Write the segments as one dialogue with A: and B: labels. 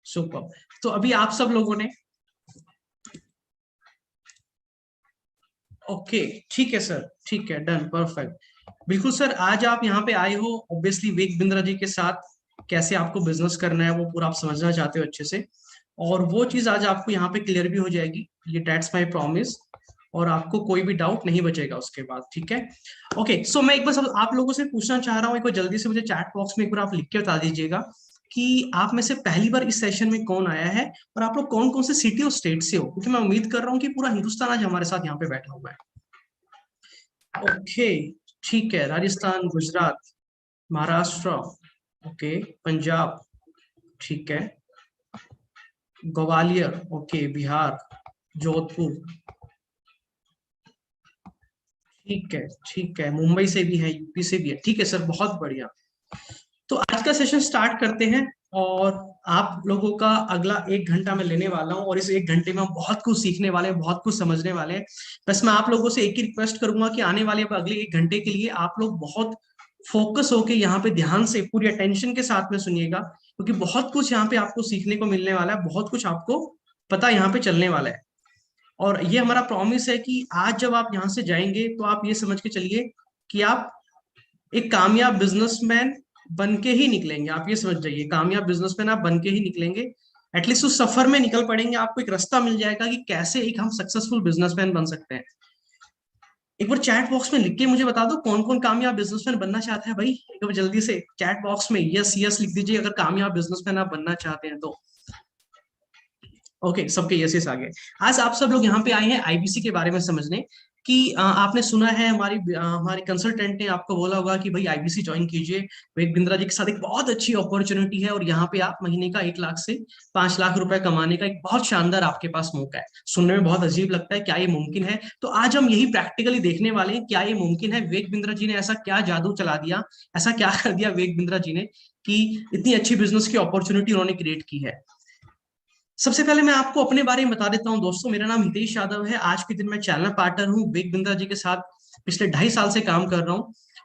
A: Super. तो अभी आप सब लोगों ने ओके, ठीक है सर, ठीक है, डन, परफेक्ट। बिल्कुल सर, आज आप यहाँ पे आए हो ऑब्वियसली वेग बिंद्रा जी के साथ कैसे आपको बिजनेस करना है वो पूरा आप समझना चाहते हो अच्छे से, और वो चीज आज आपको यहाँ पे क्लियर भी हो जाएगी, ये दैट्स माय प्रॉमिस। और आपको कोई भी डाउट नहीं बचेगा उसके बाद, ठीक है। ओके, सो मैं एक बार सब आप लोगों से पूछना चाह रहा हूँ, एक बार जल्दी से मुझे चैट बॉक्स में एक बार आप लिख के बता दीजिएगा कि आप में से पहली बार इस सेशन में कौन आया है, और आप लोग कौन कौन से सिटी और स्टेट से हो, क्योंकि मैं उम्मीद कर रहा हूँ कि पूरा हिंदुस्तान आज हमारे साथ यहाँ पे बैठा हुआ है। ओके, ठीक है, राजस्थान, गुजरात, महाराष्ट्र, ओके, पंजाब, ठीक है, ग्वालियर, ओके, बिहार, जोधपुर, ठीक है, ठीक है, मुंबई से भी है, यूपी से भी है, ठीक है सर, बहुत बढ़िया। तो आज का सेशन स्टार्ट करते हैं, और आप लोगों का अगला 1 घंटा मैं लेने वाला हूं, और इस 1 घंटे में हम बहुत कुछ सीखने वाले हैं, बहुत कुछ समझने वाले हैं। बस मैं आप लोगों से एक ही रिक्वेस्ट करूंगा कि आने वाले अगले 1 घंटे के लिए आप लोग बहुत फोकस होके यहाँ पे ध्यान से पूरी अटेंशन के साथ में सुनिएगा, क्योंकि बहुत कुछ यहाँ पे आपको सीखने को मिलने वाला है, बहुत कुछ आपको पता यहाँ पे चलने वाला है। और ये हमारा प्रॉमिस है कि आज जब आप यहाँ से जाएंगे तो आप ये समझ के चलिए कि आप एक कामयाब बिजनेसमैन बन के ही निकलेंगे। आप ये समझ जाइए, कामयाब बिजनेसमैन आप बन के ही निकलेंगे। एटलीस्ट उस सफर में निकल पड़ेंगे, आपको एक रास्ता मिल जाएगा कि कैसे एक हम सक्सेसफुल बिजनेसमैन बन सकते हैं। एक बार चैट बॉक्स में लिख के मुझे बता दो कौन कौन कामयाब बिजनेसमैन बनना चाहता है भाई, एक बार जल्दी से चैट बॉक्स में यस यस लिख दीजिए अगर कामयाब बिजनेसमैन आप बनना चाहते हैं तो। ओके, सबके यसेस आ गए। आज आप सब लोग यहाँ पे आए हैं आईबीसी के बारे में समझने कि आपने सुना है हमारी कंसल्टेंट ने आपको बोला होगा कि भाई आईबीसी ज्वाइन कीजिए, वेग बिंद्रा जी के साथ एक बहुत अच्छी अपॉर्चुनिटी है, और यहाँ पे आप महीने का 1 लाख से 5 लाख रुपए कमाने का एक बहुत शानदार आपके पास मौका है। सुनने में बहुत अजीब लगता है, क्या ये मुमकिन है? तो आज हम यही प्रैक्टिकली देखने वाले हैं, क्या ये मुमकिन है? वेग बिंद्रा जी ने ऐसा क्या जादू चला दिया, ऐसा क्या कर दिया वेग बिंद्रा जी ने कि इतनी अच्छी बिजनेस की अपॉर्चुनिटी उन्होंने क्रिएट की है। सबसे पहले मैं आपको अपने बारे में बता देता हूं दोस्तों, मेरा नाम हितेश यादव है। आज के दिन मैं चैनल पार्टनर हूं वेग बिंद्रा जी के साथ, पिछले 2.5 साल से काम कर रहा हूं,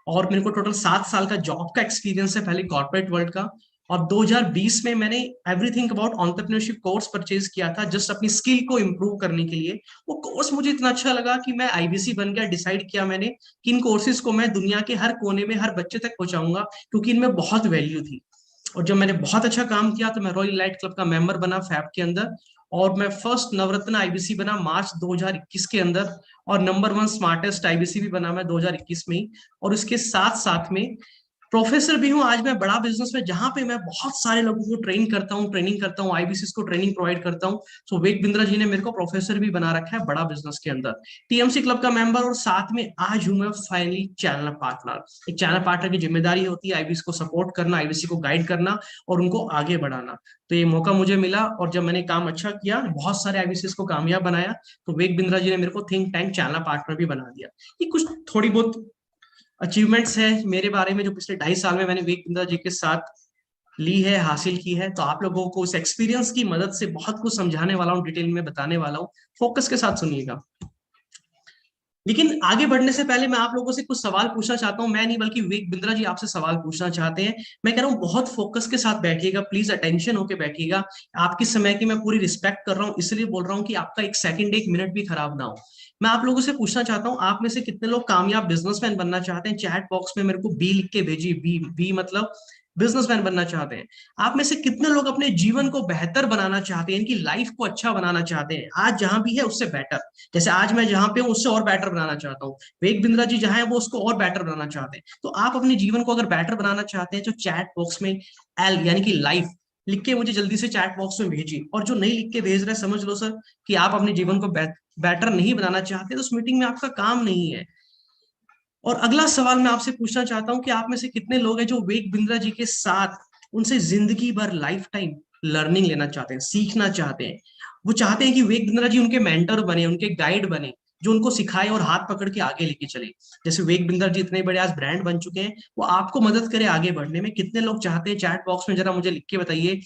A: और मेरे को टोटल 7 साल का जॉब का एक्सपीरियंस है, पहले कॉर्पोरेट वर्ल्ड का। और 2020 में मैंने everything about entrepreneurship course purchase किया था, जस्ट अपनी स्किल को इम्प्रूव करने के लिए। वो कोर्स मुझे इतना अच्छा लगा कि मैं आईबीसी बन गया। डिसाइड किया मैंने कि इन कोर्सेज को मैं दुनिया के हर कोने में हर बच्चे तक पहुंचाऊंगा, क्योंकि इनमें बहुत वैल्यू थी। और जब मैंने बहुत अच्छा काम किया तो मैं रॉयल लाइट क्लब का मेंबर बना फैब के अंदर, और मैं फर्स्ट नवरत्न आईबीसी बना मार्च 2021 के अंदर, और नंबर 1 स्मार्टेस्ट आईबीसी भी बना मैं 2021 में ही। और इसके साथ साथ में प्रोफेसर भी हूँ आज मैं बड़ा बिजनेस में, जहां पे मैं बहुत सारे लोगों को ट्रेनिंग करता हूँ आईबीसी को ट्रेनिंग प्रोवाइड करता हूँ। सो वेग बिंद्रा जी ने मेरे को प्रोफेसर भी बना रखा है बड़ा बिजनेस के अंदर, टीएमसी क्लब का मेंबर, और साथ में आज हूं मैं फाइनली चैनल पार्टनर। एक चैनल पार्टनर की जिम्मेदारी होती है आईबीसी को सपोर्ट करना, आईबीसी को गाइड करना, और उनको आगे बढ़ाना। तो ये मौका मुझे मिला, और जब मैंने काम अच्छा किया, बहुत सारे आईबीसी को कामयाब बनाया, तो वेग बिंद्रा जी ने मेरे को थिंक टैंक चैनल पार्टनर भी बना दिया। ये कुछ थोड़ी बहुत अचीवमेंट्स है मेरे बारे में जो पिछले 2.5 साल में मैंने विवेक बिंद्रा जी के साथ ली है, हासिल की है। तो आप लोगों को उस एक्सपीरियंस की मदद से बहुत कुछ समझाने वाला हूँ, डिटेल में बताने वाला हूँ, फोकस के साथ सुनिएगा। लेकिन आगे बढ़ने से पहले मैं आप लोगों से कुछ सवाल पूछना चाहता हूं, मैं नहीं बल्कि विवेक बिंद्रा जी आपसे सवाल पूछना चाहते हैं। मैं कह रहा हूं बहुत फोकस के साथ बैठिएगा, प्लीज अटेंशन होके बैठिएगा। आपकी समय की मैं पूरी रिस्पेक्ट कर रहा हूं, इसलिए बोल रहा हूं कि आपका 1 सेकंड 1 मिनट भी खराब ना हो। मैं आप लोगों से पूछना चाहता हूं, आप में से कितने लोग कामयाब बिजनेसमैन बनना चाहते हैं? चैट बॉक्स में मेरे को बी लिख के भेजिए, बी बी मतलब बिजनेसमैन बनना चाहते हैं। आप में से कितने लोग अपने जीवन को बेहतर बनाना चाहते हैं, इनकी लाइफ को अच्छा बनाना चाहते हैं, आज जहां भी है उससे बेटर, जैसे आज मैं जहां पे हूं उससे और बेटर बनाना चाहता हूँ। वेग बिंद्रा जी जहां है वो उसको और बेटर बनाना चाहते हैं। तो आप अपने जीवन को अगर बेटर बनाना चाहते हैं तो चैट बॉक्स में एल यानी कि लाइफ लिख के मुझे जल्दी से चैट बॉक्स में भेजिए। और जो नहीं लिख के भेज रहे समझ लो सर कि आप अपने जीवन को बेटर नहीं बनाना चाहते, तो उस मीटिंग में आपका काम नहीं है। और अगला सवाल मैं आपसे पूछना चाहता हूं कि आप में से कितने लोग हैं जो वेग बिंद्रा जी के साथ उनसे जिंदगी भर लाइफ टाइम लर्निंग लेना चाहते हैं, सीखना चाहते हैं। वो चाहते हैं कि वेग बिंद्रा जी उनके मेंटर बने, उनके गाइड बने, जो उनको सिखाए और हाथ पकड़ के आगे लेके चले। जैसे वेग बिंद्रा जी इतने बड़े आज ब्रांड बन चुके हैं, वो आपको मदद करे आगे बढ़ने में। कितने लोग चाहते हैं चैट बॉक्स में जरा मुझे लिख के बताइए।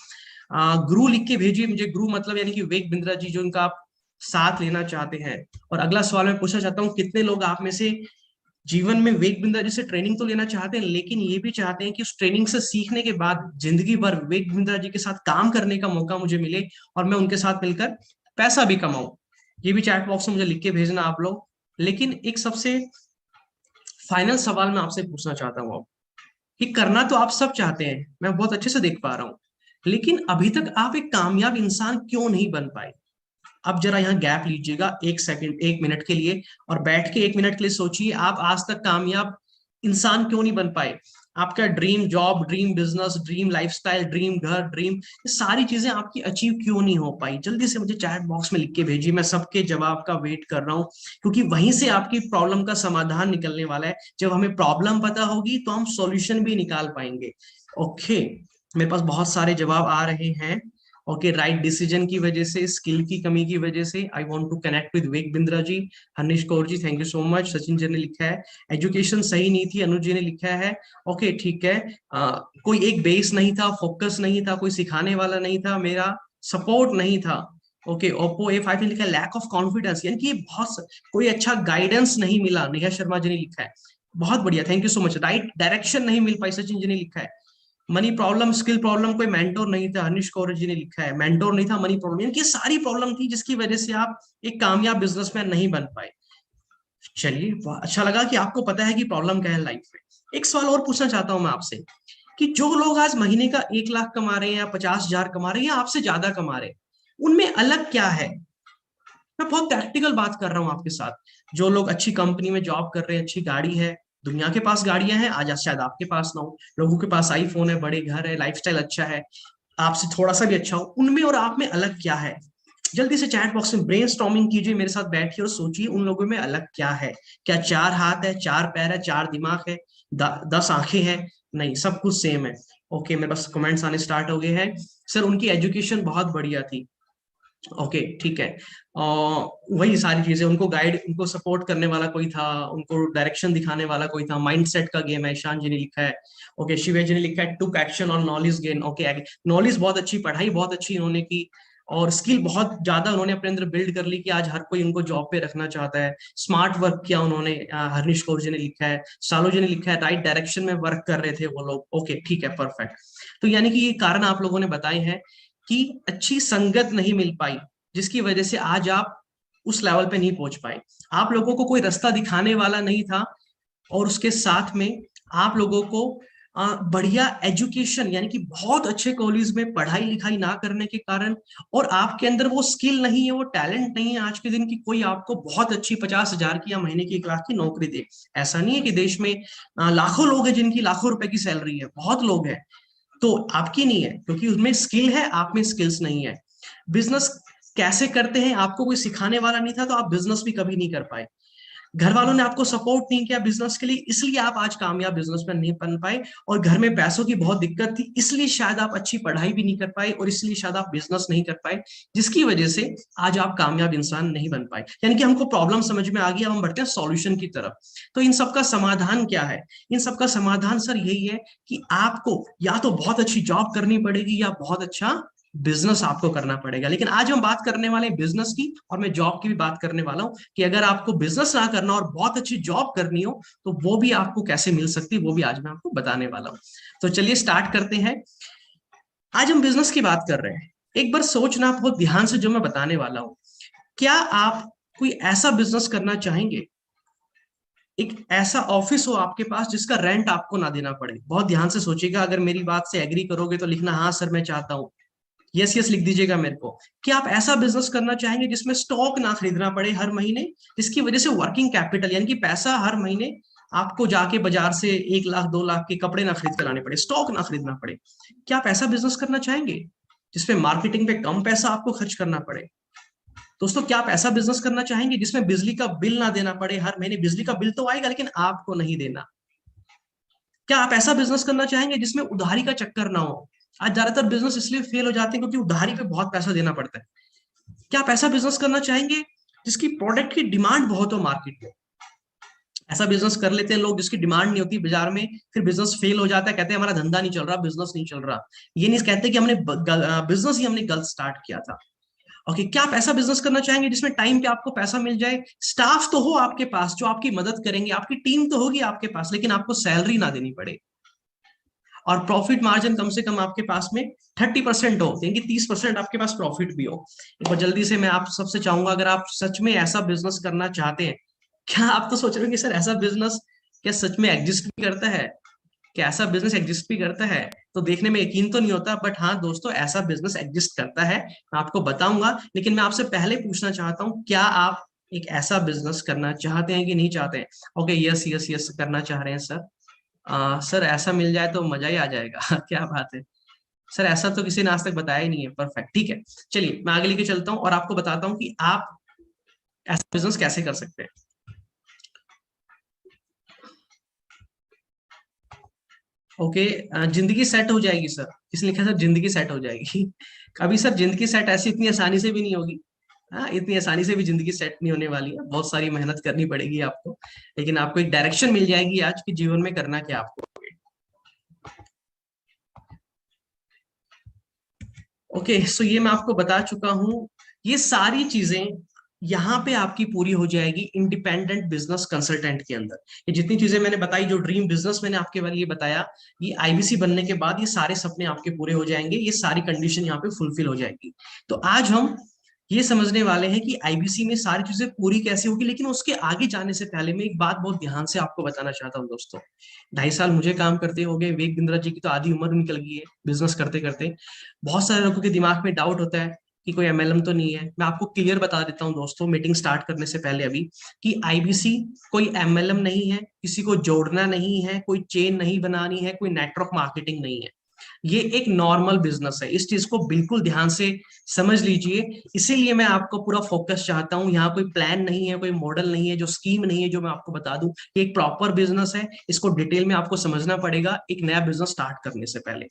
A: गुरु लिख के भेजिए मुझे, गुरु मतलब यानी कि वेग बिंद्रा जी जो उनका आप साथ लेना चाहते हैं। और अगला सवाल मैं पूछना चाहता हूँ, कितने लोग आप में से जीवन में विवेक बिंद्रा जी से ट्रेनिंग तो लेना चाहते हैं, लेकिन ये भी चाहते हैं कि उस ट्रेनिंग से सीखने के बाद जिंदगी भर विवेक बिंद्रा जी के साथ काम करने का मौका मुझे मिले और मैं उनके साथ मिलकर पैसा भी कमाऊं। ये भी चैट बॉक्स में मुझे लिख के भेजना आप लोग। लेकिन एक सबसे फाइनल सवाल मैं आपसे पूछना चाहता हूँ अब, कि करना तो आप सब चाहते हैं, मैं बहुत अच्छे से देख पा रहा हूँ, लेकिन अभी तक आप एक कामयाब इंसान क्यों नहीं बन पाए? अब जरा यहाँ गैप लीजिएगा 1 सेकंड, 1 मिनट के लिए, और बैठ के 1 मिनट के लिए सोचिए आप आज तक कामयाब इंसान क्यों नहीं बन पाए। आपका dream job, dream business, dream lifestyle, dream घर, ड्रीम, ये सारी चीजें आपकी अचीव क्यों नहीं हो पाई? जल्दी से मुझे चैट बॉक्स में लिख के भेजिए, मैं सबके जवाब का वेट कर रहा हूँ, क्योंकि वहीं से आपकी प्रॉब्लम का समाधान निकलने वाला है। जब हमें प्रॉब्लम पता होगी तो हम सॉल्यूशन भी निकाल पाएंगे। ओके, मेरे पास बहुत सारे जवाब आ रहे हैं। ओके, राइट डिसीजन की वजह से, स्किल की कमी की वजह से, I want to connect with Vivek Bindra ji. Hanish Kaur ji, thank you so much. Sachin ji ने लिखा है एजुकेशन सही नहीं थी, अनुज जी ने लिखा है। ओके ठीक है, कोई एक बेस नहीं था, फोकस नहीं था, कोई सिखाने वाला नहीं था, मेरा सपोर्ट नहीं था। ओके, ओप्पो A5 ने लिखा है लैक ऑफ कॉन्फिडेंस, यानी कि बहुत कोई अच्छा गाइडेंस नहीं मिला, नेहा शर्मा जी ने लिखा है। बहुत बढ़िया, thank you so much. Right direction नहीं मिल पाई, सचिन जी ने लिखा है। मनी प्रॉब्लम, स्किल प्रॉब्लम, कोई मेंटोर नहीं था, हनीश कौर जी ने लिखा है मेंटोर नहीं था, मनी प्रॉब्लम, यानी कि सारी प्रॉब्लम थी जिसकी वजह से आप एक कामयाब बिजनेसमैन नहीं बन पाए। चलिए, अच्छा लगा कि आपको पता है कि प्रॉब्लम क्या है लाइफ में। एक सवाल और पूछना चाहता हूं मैं आपसे, कि जो लोग आज महीने का 1 लाख कमा रहे हैं या 50,000 कमा रहे हैं या आपसे ज्यादा कमा रहे हैं, उनमें अलग क्या है? मैं बहुत प्रैक्टिकल बात कर रहा हूँ आपके साथ। जो लोग अच्छी कंपनी में जॉब कर रहे हैं, अच्छी गाड़ी है, दुनिया के पास गाड़ियां हैं, आज शायद आपके पास ना हो, लोगों के पास आईफोन है, बड़े घर है, लाइफस्टाइल अच्छा है, आपसे थोड़ा सा भी अच्छा हो, उनमें और आप में अलग क्या है? जल्दी से चैट बॉक्स में ब्रेनस्टॉर्मिंग कीजिए, मेरे साथ बैठिए और सोचिए उन लोगों में अलग क्या है। क्या 4 हाथ है, 4 पैर है, 4 दिमाग है, 10 आंखें हैं? नहीं, सब कुछ सेम है। ओके, मेरे पास कमेंट्स आने स्टार्ट हो गए हैं। सर उनकी एजुकेशन बहुत बढ़िया थी। ओके ठीक है, वही सारी चीजें, उनको गाइड, उनको सपोर्ट करने वाला कोई था, उनको डायरेक्शन दिखाने वाला कोई था, माइंडसेट का गेम है, ईशान जी ने लिखा है। ओके, शिवेश जी ने लिखा है took action on knowledge gain. Okay, knowledge बहुत अच्छी, पढ़ाई बहुत अच्छी इन्होंने की, और स्किल बहुत ज्यादा उन्होंने अपने अंदर बिल्ड कर ली कि आज हर कोई उनको जॉब पे रखना चाहता है। स्मार्ट वर्क किया उन्होंने, हरीश कौर जी ने लिखा है, सालो जी ने लिखा है राइट डायरेक्शन में वर्क कर रहे थे वो लोग। ओके ठीक है, परफेक्ट। तो यानी कि ये कारण आप लोगों ने बताए हैं कि अच्छी संगत नहीं मिल पाई, जिसकी वजह से आज आप उस लेवल पे नहीं पहुंच पाए। आप लोगों को कोई रास्ता दिखाने वाला नहीं था, और उसके साथ में आप लोगों को बढ़िया एजुकेशन, यानी कि बहुत अच्छे कॉलेज में पढ़ाई लिखाई ना करने के कारण, और आपके अंदर वो स्किल नहीं है, वो टैलेंट नहीं है आज के दिन की कोई आपको बहुत अच्छी 50,000 की या महीने की 1 लाख की नौकरी दे। ऐसा नहीं है कि देश में लाखों लोग हैं जिनकी लाखों रुपए की सैलरी है, बहुत लोग हैं, तो आपकी नहीं है, क्योंकि उसमें स्किल है, आप में स्किल्स नहीं है। बिजनेस कैसे करते हैं आपको कोई सिखाने वाला नहीं था, तो आप बिजनेस भी कभी नहीं कर पाए। घर वालों ने आपको सपोर्ट नहीं किया बिजनेस के लिए, इसलिए आप आज कामयाब बिजनेसमैन नहीं बन पाए। और घर में पैसों की बहुत दिक्कत थी, इसलिए शायद आप अच्छी पढ़ाई भी नहीं कर पाए, और इसलिए शायद आप बिजनेस नहीं कर पाए, जिसकी वजह से आज आप कामयाब इंसान नहीं बन पाए। यानी कि हमको प्रॉब्लम समझ में आ गई, अब हम बढ़ते हैं सॉल्यूशन की तरफ। तो इन सबका समाधान क्या है? इन सबका समाधान सर यही है कि आपको या तो बहुत अच्छी जॉब करनी पड़ेगी या बहुत अच्छा बिजनेस आपको करना पड़ेगा। लेकिन आज हम बात करने वाले हैं बिजनेस की, और मैं जॉब की भी बात करने वाला हूं, कि अगर आपको बिजनेस ना करना और बहुत अच्छी जॉब करनी हो, तो वो भी आपको कैसे मिल सकती है, वो भी आज मैं आपको बताने वाला हूं। तो चलिए स्टार्ट करते हैं। आज हम बिजनेस की बात कर रहे हैं। एक बार सोचना बहुत ध्यान से जो मैं बताने वाला हूं। क्या आप कोई ऐसा बिजनेस करना चाहेंगे, एक ऐसा ऑफिस हो आपके पास जिसका रेंट आपको ना देना पड़े? बहुत ध्यान से सोचिएगा, अगर मेरी बात से एग्री करोगे तो लिखना हाँ सर मैं चाहता हूं, यस यस लिख दीजिएगा मेरे को। कि आप ऐसा बिजनेस करना चाहेंगे जिसमें स्टॉक ना खरीदना पड़े हर महीने, जिसकी वजह से वर्किंग कैपिटल, यानी कि पैसा हर महीने आपको जाके बाजार से 1 लाख 2 लाख के कपड़े ना खरीद कर लाने पड़े, स्टॉक ना खरीदना पड़े। क्या आप ऐसा बिजनेस करना चाहेंगे जिसमें मार्केटिंग पे कम पैसा आपको खर्च करना पड़े? दोस्तों, क्या आप ऐसा बिजनेस करना चाहेंगे जिसमें बिजली का बिल ना देना पड़े हर महीने? बिजली का बिल तो आएगा लेकिन आपको नहीं देना। क्या आप ऐसा बिजनेस करना चाहेंगे जिसमें उधारी का चक्कर ना हो? आज ज्यादातर बिजनेस इसलिए फेल हो जाते हैं क्योंकि उधारी पे बहुत पैसा देना पड़ता है। क्या आप ऐसा बिजनेस करना चाहेंगे जिसकी प्रोडक्ट की डिमांड बहुत हो मार्केट में? ऐसा बिजनेस कर लेते हैं लोग जिसकी डिमांड नहीं होती बाजार में, फिर बिजनेस फेल हो जाता है, कहते हैं हमारा धंधा नहीं चल रहा, बिजनेस नहीं चल रहा। ये नहीं कहते कि हमने बिजनेस ही हमने गलत स्टार्ट किया था। ओके, क्या आप ऐसा बिजनेस करना चाहेंगे जिसमें टाइम पे आपको पैसा मिल जाए, स्टाफ तो हो आपके पास जो आपकी मदद करेंगे, आपकी टीम तो होगी आपके पास, लेकिन आपको सैलरी ना देनी पड़े, और प्रॉफिट मार्जिन कम से कम आपके पास में 30% हो, यानी कि 30% आपके पास प्रॉफिट भी हो। एक बार जल्दी से मैं आप सबसे चाहूंगा, अगर आप सच में ऐसा बिजनेस करना चाहते हैं, क्या आप तो सोच रहे हो कि सर ऐसा बिजनेस क्या सच में एग्जिस्ट भी करता है, क्या ऐसा बिजनेस एग्जिस्ट भी करता है, तो देखने में यकीन तो नहीं होता, बट हाँ दोस्तों ऐसा बिजनेस एग्जिस्ट करता है, मैं आपको बताऊंगा। लेकिन मैं आपसे पहले पूछना चाहता हूँ, क्या आप एक ऐसा बिजनेस करना चाहते हैं कि नहीं चाहते हैं? ओके, यस यस यस करना चाह रहे हैं सर। सर ऐसा मिल जाए तो मजा ही आ जाएगा क्या बात है सर, ऐसा तो किसी ने आज तक बताया ही नहीं है। परफेक्ट, ठीक है, चलिए मैं आगे लेके चलता हूँ और आपको बताता हूँ कि आप ऐसा बिजनेस कैसे कर सकते हैं। ओके, जिंदगी सेट हो जाएगी सर, इसलिए लिखा सर जिंदगी सेट हो जाएगी अभी सर जिंदगी सेट ऐसी इतनी आसानी से भी नहीं होगी। हाँ, इतनी आसानी से भी जिंदगी सेट नहीं होने वाली है, बहुत सारी मेहनत करनी पड़ेगी आपको, लेकिन आपको एक डायरेक्शन मिल जाएगी आज के जीवन में करना क्या आपको। ओके, सो ये मैं आपको बता चुका हूँ, ये सारी चीजें यहाँ पे आपकी पूरी हो जाएगी इंडिपेंडेंट बिजनेस कंसल्टेंट के अंदर। ये जितनी चीजें मैंने बताई, जो ड्रीम बिजनेस मैंने आपके बारे ये बताया, ये आईबीसी बनने के बाद ये सारे सपने आपके पूरे हो जाएंगे, ये सारी कंडीशन यहाँ पे फुलफिल हो जाएगी। तो आज हम ये समझने वाले हैं कि आईबीसी में सारी चीजें पूरी कैसे होगी। लेकिन उसके आगे जाने से पहले मैं एक बात बहुत ध्यान से आपको बताना चाहता हूँ दोस्तों। 2.5 साल मुझे काम करते हो गए, विवेक बिंद्रा जी की तो आधी उम्र निकल गई है बिजनेस करते करते। बहुत सारे लोगों के दिमाग में डाउट होता है कि कोई एमएलएम तो नहीं है। मैं आपको क्लियर बता देता हूँ दोस्तों, मीटिंग स्टार्ट करने से पहले अभी, कि आईबीसी कोई एमएलएम नहीं है, किसी को जोड़ना नहीं है, कोई चेन नहीं बनानी है, कोई नेटवर्क मार्केटिंग नहीं है। ये एक नॉर्मल बिजनेस है, इस चीज को बिल्कुल ध्यान से समझ लीजिए। इसीलिए मैं आपको पूरा फोकस चाहता हूँ, यहाँ कोई प्लान नहीं है, कोई मॉडल नहीं है, जो स्कीम नहीं है जो मैं आपको बता दूं। ये एक प्रॉपर बिजनेस है, इसको डिटेल में आपको समझना पड़ेगा एक नया बिजनेस स्टार्ट करने से पहले।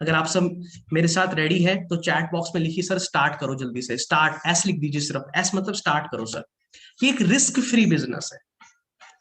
A: अगर आप सब मेरे साथ रेडी है तो चैट बॉक्स में लिखिए सर स्टार्ट करो, जल्दी से स्टार्ट, एस लिख दीजिए, सिर्फ एस मतलब स्टार्ट करो सर। ये एक रिस्क फ्री बिजनेस है,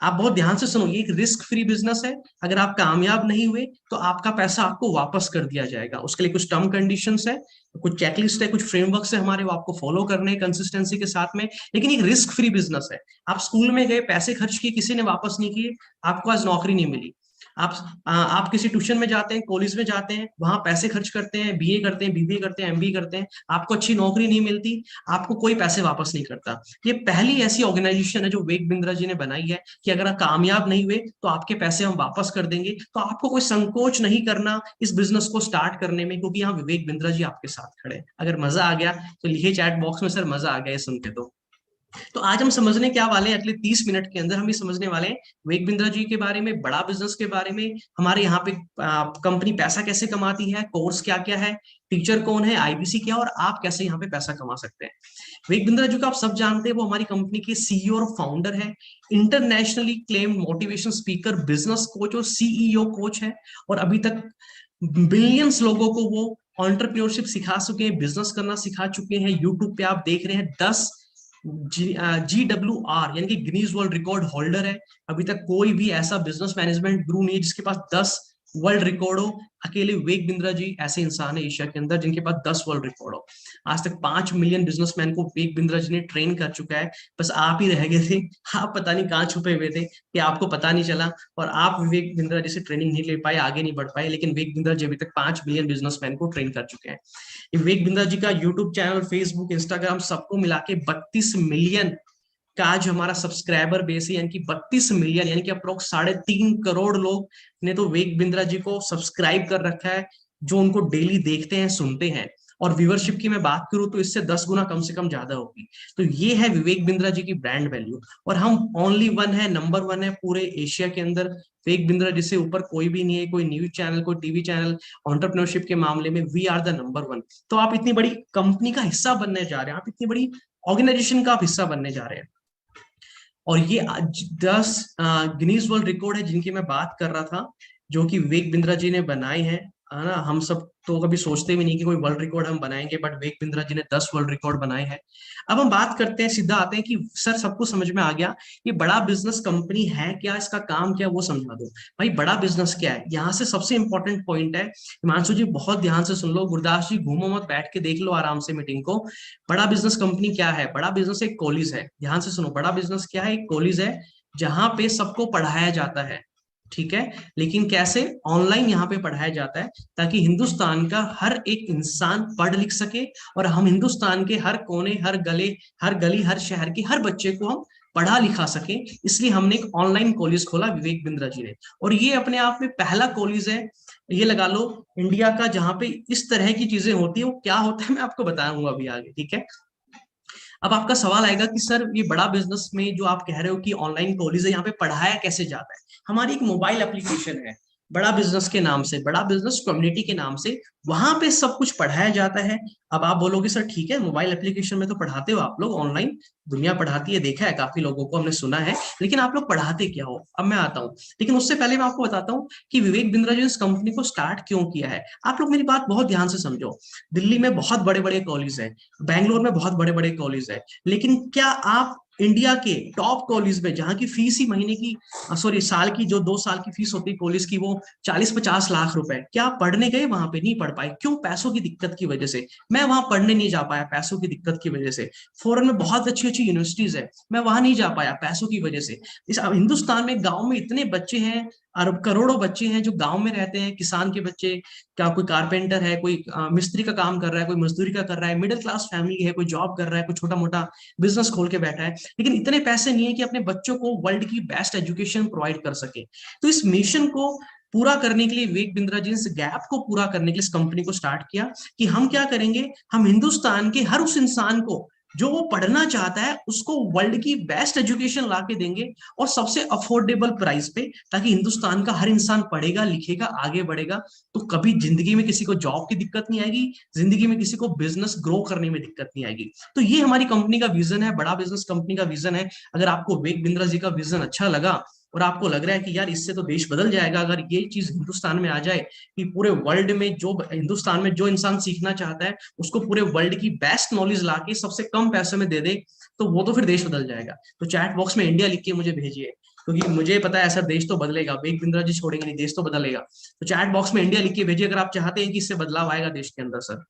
A: आप बहुत ध्यान से सुनो, ये एक रिस्क फ्री बिजनेस है। अगर आप कामयाब नहीं हुए तो आपका पैसा आपको वापस कर दिया जाएगा। उसके लिए कुछ टर्म कंडीशंस है, कुछ चेकलिस्ट है, कुछ फ्रेमवर्क्स है हमारे, वो आपको फॉलो करने हैं कंसिस्टेंसी के साथ में। लेकिन एक रिस्क फ्री बिजनेस है। आप स्कूल में गए, पैसे खर्च किए, किसी ने वापस नहीं किए, आपको आज नौकरी नहीं मिली। आप किसी ट्यूशन में जाते हैं, कॉलेज में जाते हैं, वहां पैसे खर्च करते हैं, बीए करते हैं, बीबीए करते हैं, एमबीए करते हैं, आपको अच्छी नौकरी नहीं मिलती, आपको कोई पैसे वापस नहीं करता। ये पहली ऐसी ऑर्गेनाइजेशन है जो विवेक बिंद्रा जी ने बनाई है कि अगर आप कामयाब नहीं हुए तो आपके पैसे हम वापस कर देंगे। तो आपको कोई संकोच नहीं करना इस बिजनेस को स्टार्ट करने में, क्योंकि यहाँ विवेक बिंद्रा जी आपके साथ खड़े हैं। अगर मजा आ गया तो लिखिए चैट बॉक्स में सर मजा आ गया ये सुन के। तो आज हम समझने क्या वाले हैं, अगले 30 मिनट के अंदर हम ये समझने वाले हैं विवेक बिंद्रा जी के बारे में, बड़ा बिजनेस के बारे में, हमारे यहाँ पे कंपनी पैसा कैसे कमाती है, कोर्स क्या क्या है, टीचर कौन है, आईबीसी क्या, और आप कैसे यहाँ पे पैसा कमा सकते हैं। विवेक बिंद्रा जी को आप सब जानते हैं, वो हमारी कंपनी के सीईओ और फाउंडर है, internationally claimed motivation speaker, business coach और सीईओ कोच है। और अभी तक बिलियंस लोगों को वो ऑन्टरप्रेन्योरशिप सिखा चुके हैं, बिजनेस करना सिखा चुके हैं। यूट्यूब पे आप देख रहे हैं 10 GWR यानी कि गिनीज वर्ल्ड रिकॉर्ड होल्डर है। अभी तक कोई भी ऐसा बिजनेस मैनेजमेंट गुरु नहीं है जिसके पास 10 वर्ल्ड रिकॉर्ड हो। अकेले विवेक बिंद्रा जी ऐसे इंसान है एशिया के अंदर जिनके पास 10 वर्ल्ड रिकॉर्ड हो। आज तक 5 मिलियन बिजनेसमैन को विवेक बिंद्रा जी ने ट्रेन कर चुका है। बस आप ही रह गए थे, आप पता नहीं कहाँ छुपे हुए थे कि आपको पता नहीं चला, और आप विवेक बिंद्रा जी से ट्रेनिंग नहीं ले पाए, आगे नहीं बढ़ पाए। लेकिन विवेक बिंद्रा जी अभी तक 5 मिलियन बिजनेसमैन को ट्रेन कर चुके हैं। विवेक बिंद्रा जी का यूट्यूब चैनल, फेसबुक, इंस्टाग्राम सबको मिला के 32 मिलियन का आज हमारा सब्सक्राइबर बेस है, यानी कि 32 मिलियन, यानी कि अप्रोक्स 3.5 करोड़ लोग ने तो विवेक बिंद्रा जी को सब्सक्राइब कर रखा है, जो उनको डेली देखते हैं, सुनते हैं। और व्यूअरशिप की मैं बात करूं तो इससे 10 गुना कम से कम ज्यादा होगी। तो ये है विवेक बिंद्रा जी की ब्रांड वैल्यू। और हम ओनली वन है, नंबर वन है पूरे एशिया के अंदर। विवेक बिंद्रा जी से ऊपर कोई भी नहीं है, कोई न्यूज चैनल, कोई टीवी चैनल। एंटरप्रेन्योरशिप के मामले में we are the number one. तो आप इतनी बड़ी कंपनी का हिस्सा बनने जा रहे हैं, आप इतनी बड़ी ऑर्गेनाइजेशन का आप हिस्सा बनने जा रहे हैं। और ये 10 गिनीज वर्ल्ड रिकॉर्ड है जिनकी मैं बात कर रहा था, जो कि विवेक बिंद्रा जी ने बनाए हैं। है ना। हम सब तो कभी सोचते भी नहीं कि कोई वर्ल्ड रिकॉर्ड हम बनाएंगे, बट विवेक बिंद्रा जी ने 10 वर्ल्ड रिकॉर्ड बनाए हैं। अब हम बात करते हैं, सीधा आते हैं कि सर सबको समझ में आ गया, ये बड़ा बिजनेस कंपनी है क्या, इसका काम क्या, वो समझा दो। भाई बड़ा बिजनेस क्या है, यहाँ से सबसे इंपॉर्टेंट पॉइंट है, हिमांशु जी बहुत ध्यान से सुन लो, गुरदास जी घूमो मत, बैठ के देख लो आराम से मीटिंग को। बड़ा बिजनेस कंपनी क्या है, बड़ा बिजनेस एक कॉलेज है, ध्यान से सुनो, बड़ा बिजनेस क्या है, एक कॉलेज है जहां पे सबको पढ़ाया जाता है, ठीक है। लेकिन कैसे, ऑनलाइन यहाँ पे पढ़ाया जाता है, ताकि हिंदुस्तान का हर एक इंसान पढ़ लिख सके, और हम हिंदुस्तान के हर कोने, हर गले, हर गली, हर शहर के हर बच्चे को हम पढ़ा लिखा सके। इसलिए हमने एक ऑनलाइन कॉलेज खोला विवेक बिंद्रा जी ने, और ये अपने आप में पहला कॉलेज है, ये लगा लो इंडिया का, जहां पे इस तरह की चीजें होती है। वो क्या होता है मैं आपको बताऊंगा अभी आगे, ठीक है। अब आपका सवाल आएगा कि सर ये बड़ा बिजनेस में जो आप कह रहे हो कि ऑनलाइन कॉलेज है, यहाँ पे पढ़ाया कैसे जाता है। हमारी एक मोबाइल एप्लीकेशन है बड़ा बिजनेस के नाम से, बड़ा बिजनेस कम्युनिटी के नाम से, वहां पे सब कुछ पढ़ाया जाता है। अब आप बोलोगे सर ठीक है, मोबाइल एप्लीकेशन में तो पढ़ाते हो आप लोग, ऑनलाइन दुनिया पढ़ाती है, देखा है काफी लोगों को, हमने सुना है, लेकिन आप लोग पढ़ाते क्या हो, अब मैं आता हूँ। लेकिन उससे पहले मैं आपको बताता हूँ कि विवेक बिंद्रा जी ने इस कंपनी को स्टार्ट क्यों किया है। आप लोग मेरी बात बहुत ध्यान से समझो, दिल्ली में बहुत बड़े बड़े कॉलेज है, बैंगलोर में बहुत बड़े बड़े कॉलेज है, लेकिन क्या आप इंडिया के टॉप कॉलेज में, जहां की फीस ही महीने की, सॉरी साल की, जो 2 साल की फीस होती है कॉलेज की, वो 40-50 लाख रुपए, क्या आप पढ़ने गए वहां पे, नहीं पढ़ पाए, क्यों, पैसों की दिक्कत की वजह से। मैं वहां पढ़ने नहीं जा पाया पैसों की दिक्कत की वजह से। फॉरेन में बहुत अच्छी अच्छी यूनिवर्सिटीज है, मैं वहां नहीं जा पाया पैसों की वजह से। इस हिंदुस्तान में गांव में इतने बच्चे हैं, अरब करोड़ों बच्चे हैं जो गांव में रहते हैं, किसान के बच्चे, क्या कोई कारपेंटर है, कोई मिस्त्री का काम कर रहा है, कोई मजदूरी का कर रहा है, मिडिल क्लास फैमिली है, कोई जॉब कर रहा है, कोई छोटा मोटा बिजनेस खोल के बैठा है, लेकिन इतने पैसे नहीं है कि अपने बच्चों को वर्ल्ड की बेस्ट एजुकेशन प्रोवाइड कर सके। तो इस मिशन को पूरा करने के लिए विवेक बिंद्रा जी ने इस गैप को पूरा करने के लिए इस कंपनी को स्टार्ट किया, कि हम क्या करेंगे, हम हिंदुस्तान के हर उस इंसान को जो वो पढ़ना चाहता है उसको वर्ल्ड की बेस्ट एजुकेशन ला के देंगे, और सबसे अफोर्डेबल प्राइस पे, ताकि हिंदुस्तान का हर इंसान पढ़ेगा लिखेगा आगे बढ़ेगा, तो कभी जिंदगी में किसी को जॉब की दिक्कत नहीं आएगी, जिंदगी में किसी को बिजनेस ग्रो करने में दिक्कत नहीं आएगी। तो ये हमारी कंपनी का विजन है, बड़ा बिजनेस कंपनी का विजन है। अगर आपको विवेक बिंद्रा जी का विजन अच्छा लगा, और आपको लग रहा है कि यार इससे तो देश बदल जाएगा अगर ये चीज हिंदुस्तान में आ जाए, कि पूरे वर्ल्ड में, जो हिंदुस्तान में जो इंसान सीखना चाहता है उसको पूरे वर्ल्ड की बेस्ट नॉलेज लाके सबसे कम पैसे में दे दे, तो वो तो फिर देश बदल जाएगा। तो चैट बॉक्स में इंडिया लिख के मुझे भेजिए, क्योंकि मुझे पता है सर देश तो बदलेगा, विवेक बिंद्रा जी छोड़ेंगे नहीं, देश तो बदलेगा। तो चैट बॉक्स में इंडिया लिख के भेजिए अगर आप चाहते हैं कि इससे बदलाव आएगा देश के अंदर सर।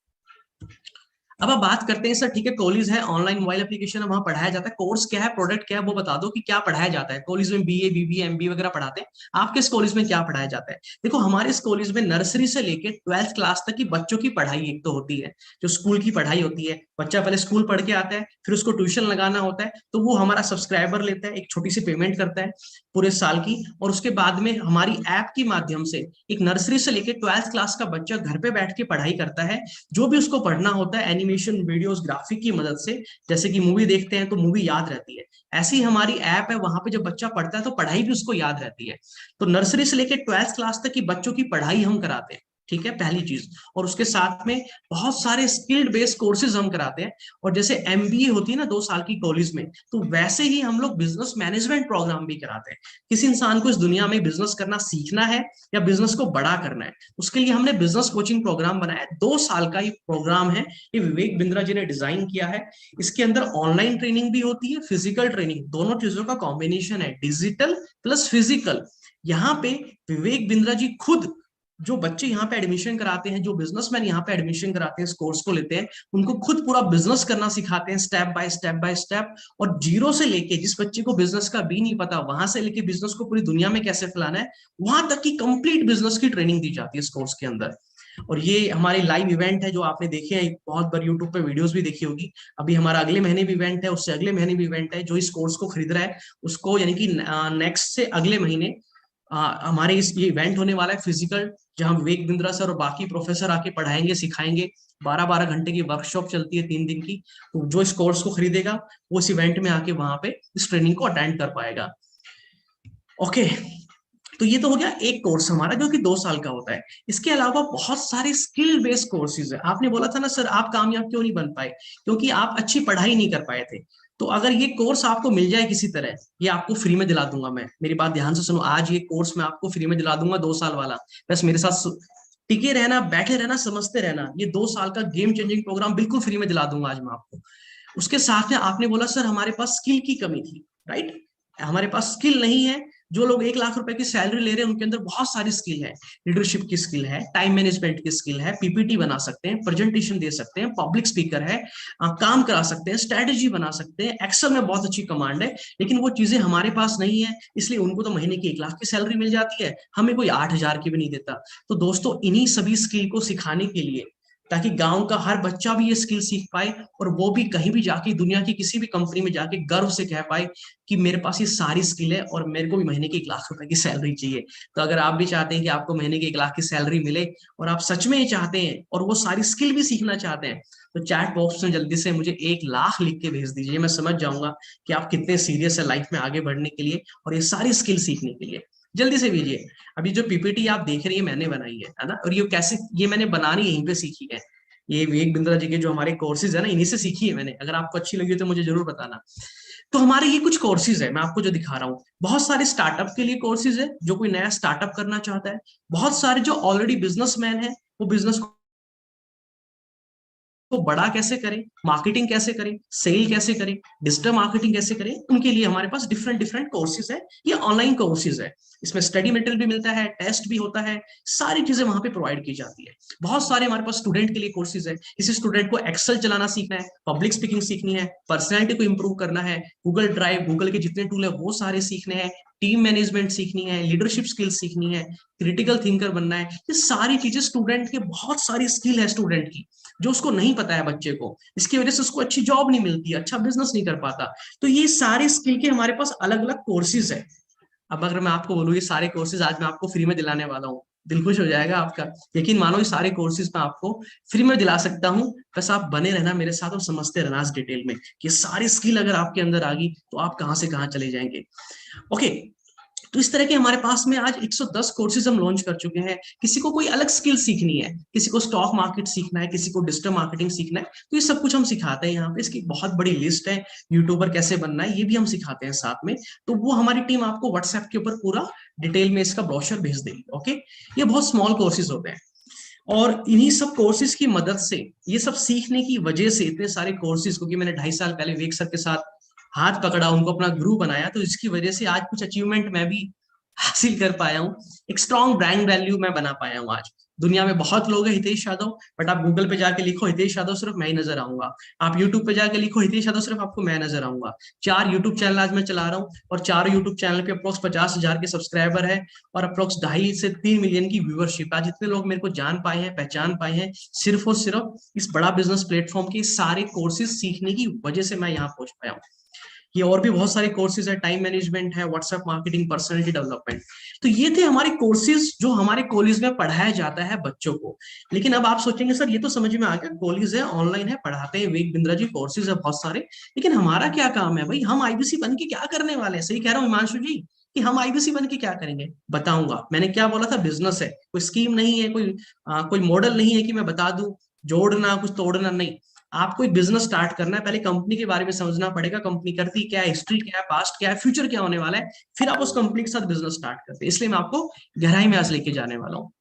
A: अब आप बात करते हैं सर, ठीक है कॉलेज है, ऑनलाइन मोबाइल एप्लीकेशन है, वहां पढ़ाया जाता है, कोर्स क्या है, प्रोडक्ट क्या है, वो बता दो कि क्या पढ़ाया जाता है। कॉलेज में बीए बीबीए एमबीए वगैरह पढ़ाते हैं, आपके इस कॉलेज में क्या पढ़ाया जाता है। देखो हमारे इस कॉलेज में नर्सरी से लेके 12th क्लास तक की बच्चों की पढ़ाई एक तो होती है, जो स्कूल की पढ़ाई होती है, बच्चा पहले स्कूल पढ़ के आता है, फिर उसको ट्यूशन लगाना होता है, तो वो हमारा सब्सक्राइबर लेता है, एक छोटी सी पेमेंट करता है पूरे साल की, और उसके बाद में हमारी ऐप के माध्यम से एक नर्सरी से लेके 12th क्लास का बच्चा घर पे बैठ के पढ़ाई करता है। जो भी उसको पढ़ना होता है एनिमेशन वीडियोस ग्राफिक की मदद से, जैसे कि मूवी देखते हैं तो मूवी याद रहती है, ऐसी हमारी ऐप है, वहां पे जब बच्चा पढ़ता है तो पढ़ाई भी उसको याद रहती है। तो नर्सरी से लेकर 12th क्लास तक की बच्चों की पढ़ाई हम कराते हैं, ठीक है पहली चीज। और उसके साथ में बहुत सारे स्किल्ड बेस्ड कोर्सेज हम कराते हैं, और जैसे एमबीए होती है ना 2 साल की कॉलेज में, तो वैसे ही हम लोग बिजनेस मैनेजमेंट प्रोग्राम भी कराते हैं। किसी इंसान को इस दुनिया में बिजनेस करना सीखना है या बिजनेस को बड़ा करना है, उसके लिए हमने बिजनेस कोचिंग प्रोग्राम बनाया है, 2 साल का ये प्रोग्राम है, ये विवेक बिंद्रा जी ने डिजाइन किया है। इसके अंदर ऑनलाइन ट्रेनिंग भी होती है, फिजिकल ट्रेनिंग, दोनों चीजों का कॉम्बिनेशन है, डिजिटल प्लस फिजिकल। यहाँ पे विवेक बिंद्रा जी खुद, जो बच्चे यहाँ पे एडमिशन कराते हैं, जो बिजनेसमैन यहाँ पे एडमिशन कराते हैं, इस कोर्स को लेते हैं, उनको खुद पूरा बिजनेस करना सिखाते हैं, step by step by step. और जीरो से लेके, जिस बच्चे को बिजनेस का भी नहीं पता, वहां से लेके बिजनेस को पूरी दुनिया में कैसे फैलाना है, वहां तक की कंप्लीट बिजनेस की ट्रेनिंग दी जाती है इस कोर्स के अंदर। और ये हमारे लाइव इवेंट है जो आपने देखे हैं, बहुत बार यूट्यूब पे वीडियोस भी देखी होगी। अभी हमारा अगले महीने भी इवेंट है, उससे अगले महीने भी इवेंट है। जो इस कोर्स को खरीद रहा है उसको, यानी कि नेक्स्ट से अगले महीने हमारे इस ये इवेंट होने वाला है फिजिकल, जहां विवेक बिंद्रा सर और बाकी प्रोफेसर आके पढ़ाएंगे सिखाएंगे। 12-12 घंटे की वर्कशॉप चलती है 3 दिन की। तो जो इस कोर्स को खरीदेगा वो इस इवेंट में आके वहां पे इस ट्रेनिंग को अटेंड कर पाएगा। ओके, तो ये तो हो गया एक कोर्स हमारा जो कि 2 साल का होता है। इसके अलावा बहुत सारे स्किल बेस्ड कोर्सेज है। आपने बोला था ना सर आप कामयाब क्यों नहीं बन पाए, क्योंकि आप अच्छी पढ़ाई नहीं कर पाए थे। तो अगर ये कोर्स आपको मिल जाए किसी तरह, ये आपको फ्री में दिला दूंगा मैं, मेरी बात ध्यान से सुनो, आज ये कोर्स मैं आपको फ्री में दिला दूंगा 2 साल वाला। बस मेरे साथ टिके रहना, बैठे रहना, समझते रहना, ये 2 साल का गेम चेंजिंग प्रोग्राम बिल्कुल फ्री में दिला दूंगा आज मैं आपको। उसके साथ में आपने बोला सर हमारे पास स्किल की कमी थी, राइट? हमारे पास स्किल नहीं है। जो लोग 1 लाख रुपए की सैलरी ले रहे हैं उनके अंदर बहुत सारी स्किल है। लीडरशिप की स्किल है, टाइम मैनेजमेंट की स्किल है, पीपीटी बना सकते हैं, प्रेजेंटेशन दे सकते हैं, पब्लिक स्पीकर है, काम करा सकते हैं, स्ट्रेटेजी बना सकते हैं, एक्सेल में बहुत अच्छी कमांड है। लेकिन वो चीजें हमारे पास नहीं है, इसलिए उनको तो महीने की 1 लाख की सैलरी मिल जाती है, हमें कोई 8 हजार की भी नहीं देता। तो दोस्तों इन्हीं सभी स्किल को सिखाने के लिए, ताकि गांव का हर बच्चा भी ये स्किल सीख पाए और वो भी कहीं भी जाके दुनिया की किसी भी कंपनी में जाके गर्व से कह पाए कि मेरे पास ये सारी स्किल है और मेरे को भी महीने की 1 लाख रुपए की सैलरी चाहिए। तो अगर आप भी चाहते हैं कि आपको महीने की 1 लाख की सैलरी मिले और आप सच में ये चाहते हैं और वो सारी स्किल भी सीखना चाहते हैं, तो चैट बॉक्स में जल्दी से मुझे 1 लाख लिख के भेज दीजिए। मैं समझ जाऊंगा कि आप कितने सीरियस है लाइफ में आगे बढ़ने के लिए और ये सारी स्किल सीखने के लिए। जल्दी से भेजिए। अभी जो पीपीटी आप देख रही है मैंने बनाई है ना, और ये कैसे, ये मैंने बनानी यहीं पे सीखी है। ये विवेक बिंद्रा जी के जो हमारे कोर्सेज है ना, इन्हीं से सीखी है मैंने। अगर आपको अच्छी लगी हो तो मुझे जरूर बताना। तो हमारे ये कुछ कोर्सेज है, मैं आपको जो दिखा रहा हूँ। बहुत सारे स्टार्टअप के लिए कोर्सेज है, जो कोई नया स्टार्टअप करना चाहता है। बहुत सारे जो ऑलरेडी बिजनेसमैन है, वो बिजनेस को बड़ा कैसे करें, मार्केटिंग कैसे करें, सेल कैसे करें, डिजिटल मार्केटिंग कैसे करें, उनके लिए हमारे पास डिफरेंट डिफरेंट कोर्सेज है। ये ऑनलाइन कोर्सेज है, इसमें स्टडी मटेरियल भी मिलता है, टेस्ट भी होता है, सारी चीजें वहां पे प्रोवाइड की जाती है। बहुत सारे हमारे पास स्टूडेंट के लिए कोर्सेज है। किसी स्टूडेंट को एक्सेल चलाना सीखना है, पब्लिक स्पीकिंग सीखनी है, पर्सनैलिटी को इंप्रूव करना है, गूगल ड्राइव, गूगल के जितने टूल है वो सारे सीखने हैं, टीम मैनेजमेंट सीखनी है, लीडरशिप स्किल्स सीखनी है, क्रिटिकल थिंकर बनना है, ये सारी चीजें स्टूडेंट के, बहुत सारी स्किल है स्टूडेंट की जो उसको नहीं पता है बच्चे को। इसकी वजह से उसको अच्छी जॉब नहीं मिलती, अच्छा बिजनेस नहीं कर पाता। तो ये सारे स्किल के हमारे पास अलग अलग कोर्सेज है। अब अगर मैं आपको बोलूँ ये सारे कोर्सेज आज मैं आपको फ्री में दिलाने वाला हूँ, दिल खुश हो जाएगा आपका। यकीन मानो ये सारे कोर्सेज मैं आपको फ्री में दिला सकता हूँ। बस आप बने रहना मेरे साथ और समझते रहना इस डिटेल में कि सारी स्किल अगर आपके अंदर आ गई तो आप कहां से कहां चले जाएंगे। ओके। तो इस तरह के हमारे पास में आज 110 कोर्सेज हम लॉन्च कर चुके हैं। किसी को कोई अलग स्किल सीखनी है, किसी को स्टॉक मार्केट सीखना है, किसी को डिजिटल मार्केटिंग सीखना है, तो ये सब कुछ हम सिखाते हैं यहाँ पे। इसकी बहुत बड़ी लिस्ट है। यूट्यूबर कैसे बनना है ये भी हम सिखाते हैं साथ में। तो वो हमारी टीम आपको व्हाट्सएप के ऊपर पूरा डिटेल में इसका ब्रोशर भेज देगी। ओके। ये बहुत स्मॉल कोर्सेज होते हैं और इन्हीं सब कोर्सेज की मदद से, ये सब सीखने की वजह से, इतने सारे कोर्सेज, क्योंकि मैंने 2.5 साल पहले वेक सर के साथ हाथ पकड़ा, उनको अपना गुरु बनाया, तो इसकी वजह से आज कुछ अचीवमेंट मैं भी हासिल कर पाया हूँ। एक स्ट्रॉन्ग ब्रांड वैल्यू मैं बना पाया हूँ आज। दुनिया में बहुत लोग हैं हितेश यादव, बट आप गूगल पे जाके लिखो हितेश यादव, सिर्फ मैं ही नजर आऊंगा। आप यूट्यूब पे जाके लिखो हितेश यादव, सिर्फ आपको मैं नजर आऊंगा। 4 यूट्यूब चैनल आज मैं चला रहा हूँ और 4 यूट्यूब चैनल पे अप्रोक्स 50,000 के सब्सक्राइबर है और अप्रोक्स 2.5 से 3 मिलियन की व्यूअरशिप। आज इतने लोग मेरे को जान पाए हैं, पहचान पाए हैं, सिर्फ और सिर्फ इस बड़ा बिजनेस प्लेटफॉर्म के सारे कोर्सेज सीखने की वजह से मैं यहाँ पहुंच पाया हूँ। ये और भी बहुत सारे कोर्सेज है, टाइम मैनेजमेंट है, व्हाट्सएप मार्केटिंग, पर्सनालिटी डेवलपमेंट। तो ये थे हमारे कोर्सेज जो हमारे कॉलेज में पढ़ाया जाता है बच्चों को। लेकिन अब आप सोचेंगे सर ये तो समझ में आ गया, कॉलेज है, ऑनलाइन है, पढ़ाते हैं विवेक बिंद्रा जी, कोर्सेज है बहुत सारे, लेकिन हमारा क्या काम है भाई? हम आईबीसी बन के क्या करने वाले हैं? सही कह रहा हूँ हिमांशु जी कि हम आईबीसी बन के क्या करेंगे? बताऊंगा। मैंने क्या बोला था, बिजनेस है, कोई स्कीम नहीं है, कोई मॉडल नहीं है कि मैं बता दूं जोड़ना कुछ तोड़ना, नहीं। आपको एक बिजनेस स्टार्ट करना है, पहले कंपनी के बारे में समझना पड़ेगा, कंपनी करती क्या है, हिस्ट्री क्या है, पास्ट क्या है, फ्यूचर क्या होने वाला है, फिर आप उस कंपनी के साथ बिजनेस स्टार्ट करते हैं। इसलिए मैं आपको गहराई में आज लेके जाने वाला हूँ।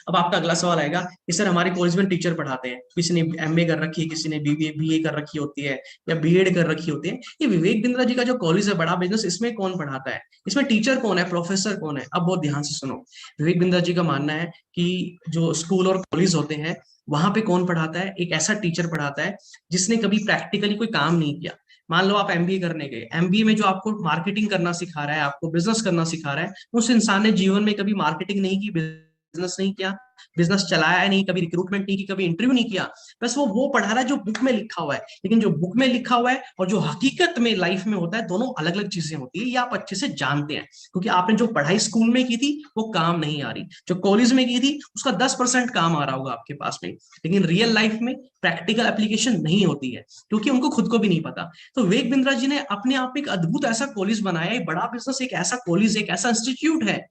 A: अब आपका अगला सवाल आएगा कि सर हमारे कॉलेज में टीचर पढ़ाते हैं, किसी ने एमए कर रखी है, किसी ने बीए कर रखी होती है या बीएड कर रखी होती है, ये विवेक बिंद्रा जी का जो कॉलेज है बड़ा बिजनेस, इसमें कौन पढ़ाता है? इसमें टीचर कौन है, प्रोफेसर कौन है? अब बहुत ध्यान से सुनो। विवेक बिंद्रा जी का मानना है कि जो स्कूल और कॉलेज होते हैं वहां पे कौन पढ़ाता है? एक ऐसा टीचर पढ़ाता है जिसने कभी प्रैक्टिकली कोई काम नहीं किया। मान लो आप एमबीए करने गए, एमबीए में जो आपको मार्केटिंग करना सिखा रहा है, आपको बिजनेस करना सिखा रहा है, उस इंसान ने जीवन में कभी मार्केटिंग नहीं की, बिजनेस नहीं किया, बिजनेस चलाया नहीं, कभी रिक्रूटमेंट नहीं की, कभी इंटरव्यू नहीं किया। बस वो पढ़ा रहा है जो बुक में लिखा हुआ है। लेकिन जो बुक में लिखा हुआ है और जो हकीकत में लाइफ में होता है, दोनों अलग अलग चीजें होती है। ये आप अच्छे से जानते हैं, क्योंकि आपने जो पढ़ाई स्कूल में की थी वो काम नहीं आ रही, जो कॉलेज में की थी उसका 10% काम आ रहा होगा आपके पास में, लेकिन रियल लाइफ में प्रैक्टिकल एप्लीकेशन नहीं होती है, क्योंकि उनको खुद को भी नहीं पता। तो विवेक बिंद्रा जी ने अपने आप एक अद्भुत ऐसा कॉलेज बनाया, एक बड़ा बिजनेस, एक ऐसा कॉलेज, एक ऐसा इंस्टीट्यूट है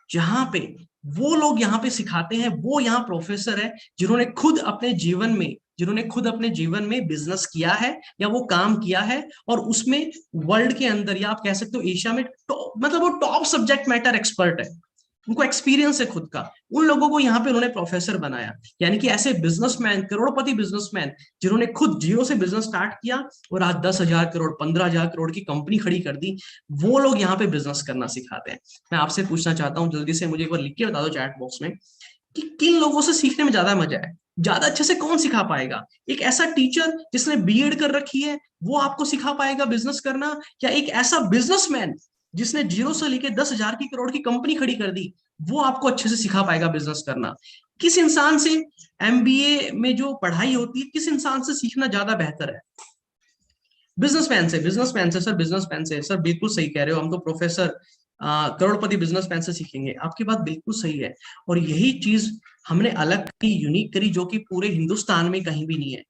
A: जहां पे वो लोग यहाँ पे सिखाते हैं, वो यहाँ प्रोफेसर है जिन्होंने खुद अपने जीवन में बिजनेस किया है या वो काम किया है, और उसमें वर्ल्ड के अंदर या आप कह सकते हो एशिया में मतलब वो टॉप सब्जेक्ट मैटर एक्सपर्ट है। उनको एक्सपीरियंस है खुद का, उन लोगों को यहाँ पे उन्होंने प्रोफेसर बनाया। यानी कि ऐसे बिजनेसमैन, करोड़पति बिजनेसमैन, जिन्होंने खुद जीरो से बिजनेस स्टार्ट किया और आज 10,000 करोड़, 15,000 करोड़ की कंपनी खड़ी कर दी, वो लोग यहाँ पे बिजनेस करना सिखाते हैं। मैं आपसे पूछना चाहता हूँ, जल्दी से मुझे एक बार लिख के बता दो चैट बॉक्स में, कि किन लोगों से सीखने में ज्यादा मजा है, ज्यादा अच्छे से कौन सिखा पाएगा? एक ऐसा टीचर जिसने बीएड कर रखी है वो आपको सिखा पाएगा बिजनेस करना, या एक ऐसा बिजनेसमैन जिसने जीरो से लेके 10,000 की करोड़ की कंपनी खड़ी कर दी, वो आपको अच्छे से सिखा पाएगा बिजनेस करना? किस इंसान से एमबीए में जो पढ़ाई होती है, किस इंसान से सीखना ज्यादा बेहतर है? बिजनेसमैन से, बिजनेसमैन से सर, बिजनेसमैन से सर, बिल्कुल सही कह रहे हो, हम तो प्रोफेसर करोड़पति बिजनेसमैन से सीखेंगे। आपकी बात बिल्कुल सही है, और यही चीज हमने अलग की, यूनिक करी, जो कि पूरे हिंदुस्तान में कहीं भी नहीं है।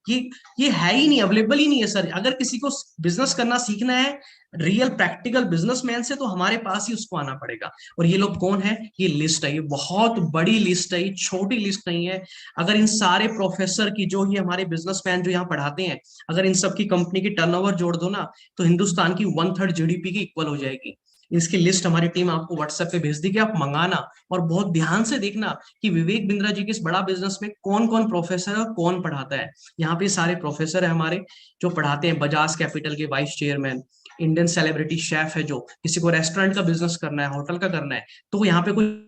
A: ये है ही नहीं, अवेलेबल ही नहीं है सर। अगर किसी को बिजनेस करना सीखना है रियल प्रैक्टिकल बिजनेसमैन से, तो हमारे पास ही उसको आना पड़ेगा। और ये लोग कौन है? ये लिस्ट है, ये बहुत बड़ी लिस्ट है, ये छोटी लिस्ट नहीं है। अगर इन सारे प्रोफेसर की, जो ये हमारे बिजनेसमैन जो यहाँ पढ़ाते हैं, अगर इन सबकी कंपनी की टर्नओवर जोड़ दो ना, तो हिंदुस्तान की 1/3 जीडीपी की इक्वल हो जाएगी। इसकी लिस्ट हमारी टीम आपको व्हाट्सएप पे भेज देगी, आप मंगाना, और बहुत ध्यान से देखना कि विवेक बिंद्रा जी के इस बड़ा बिजनेस में कौन कौन प्रोफेसर है और कौन पढ़ाता है। यहाँ पे सारे प्रोफेसर है हमारे जो पढ़ाते हैं। बजाज कैपिटल के vice chairman, Indian celebrity chef है, जो किसी को रेस्टोरेंट का बिजनेस करना है, होटल का करना है, तो वो यहाँ पे कोई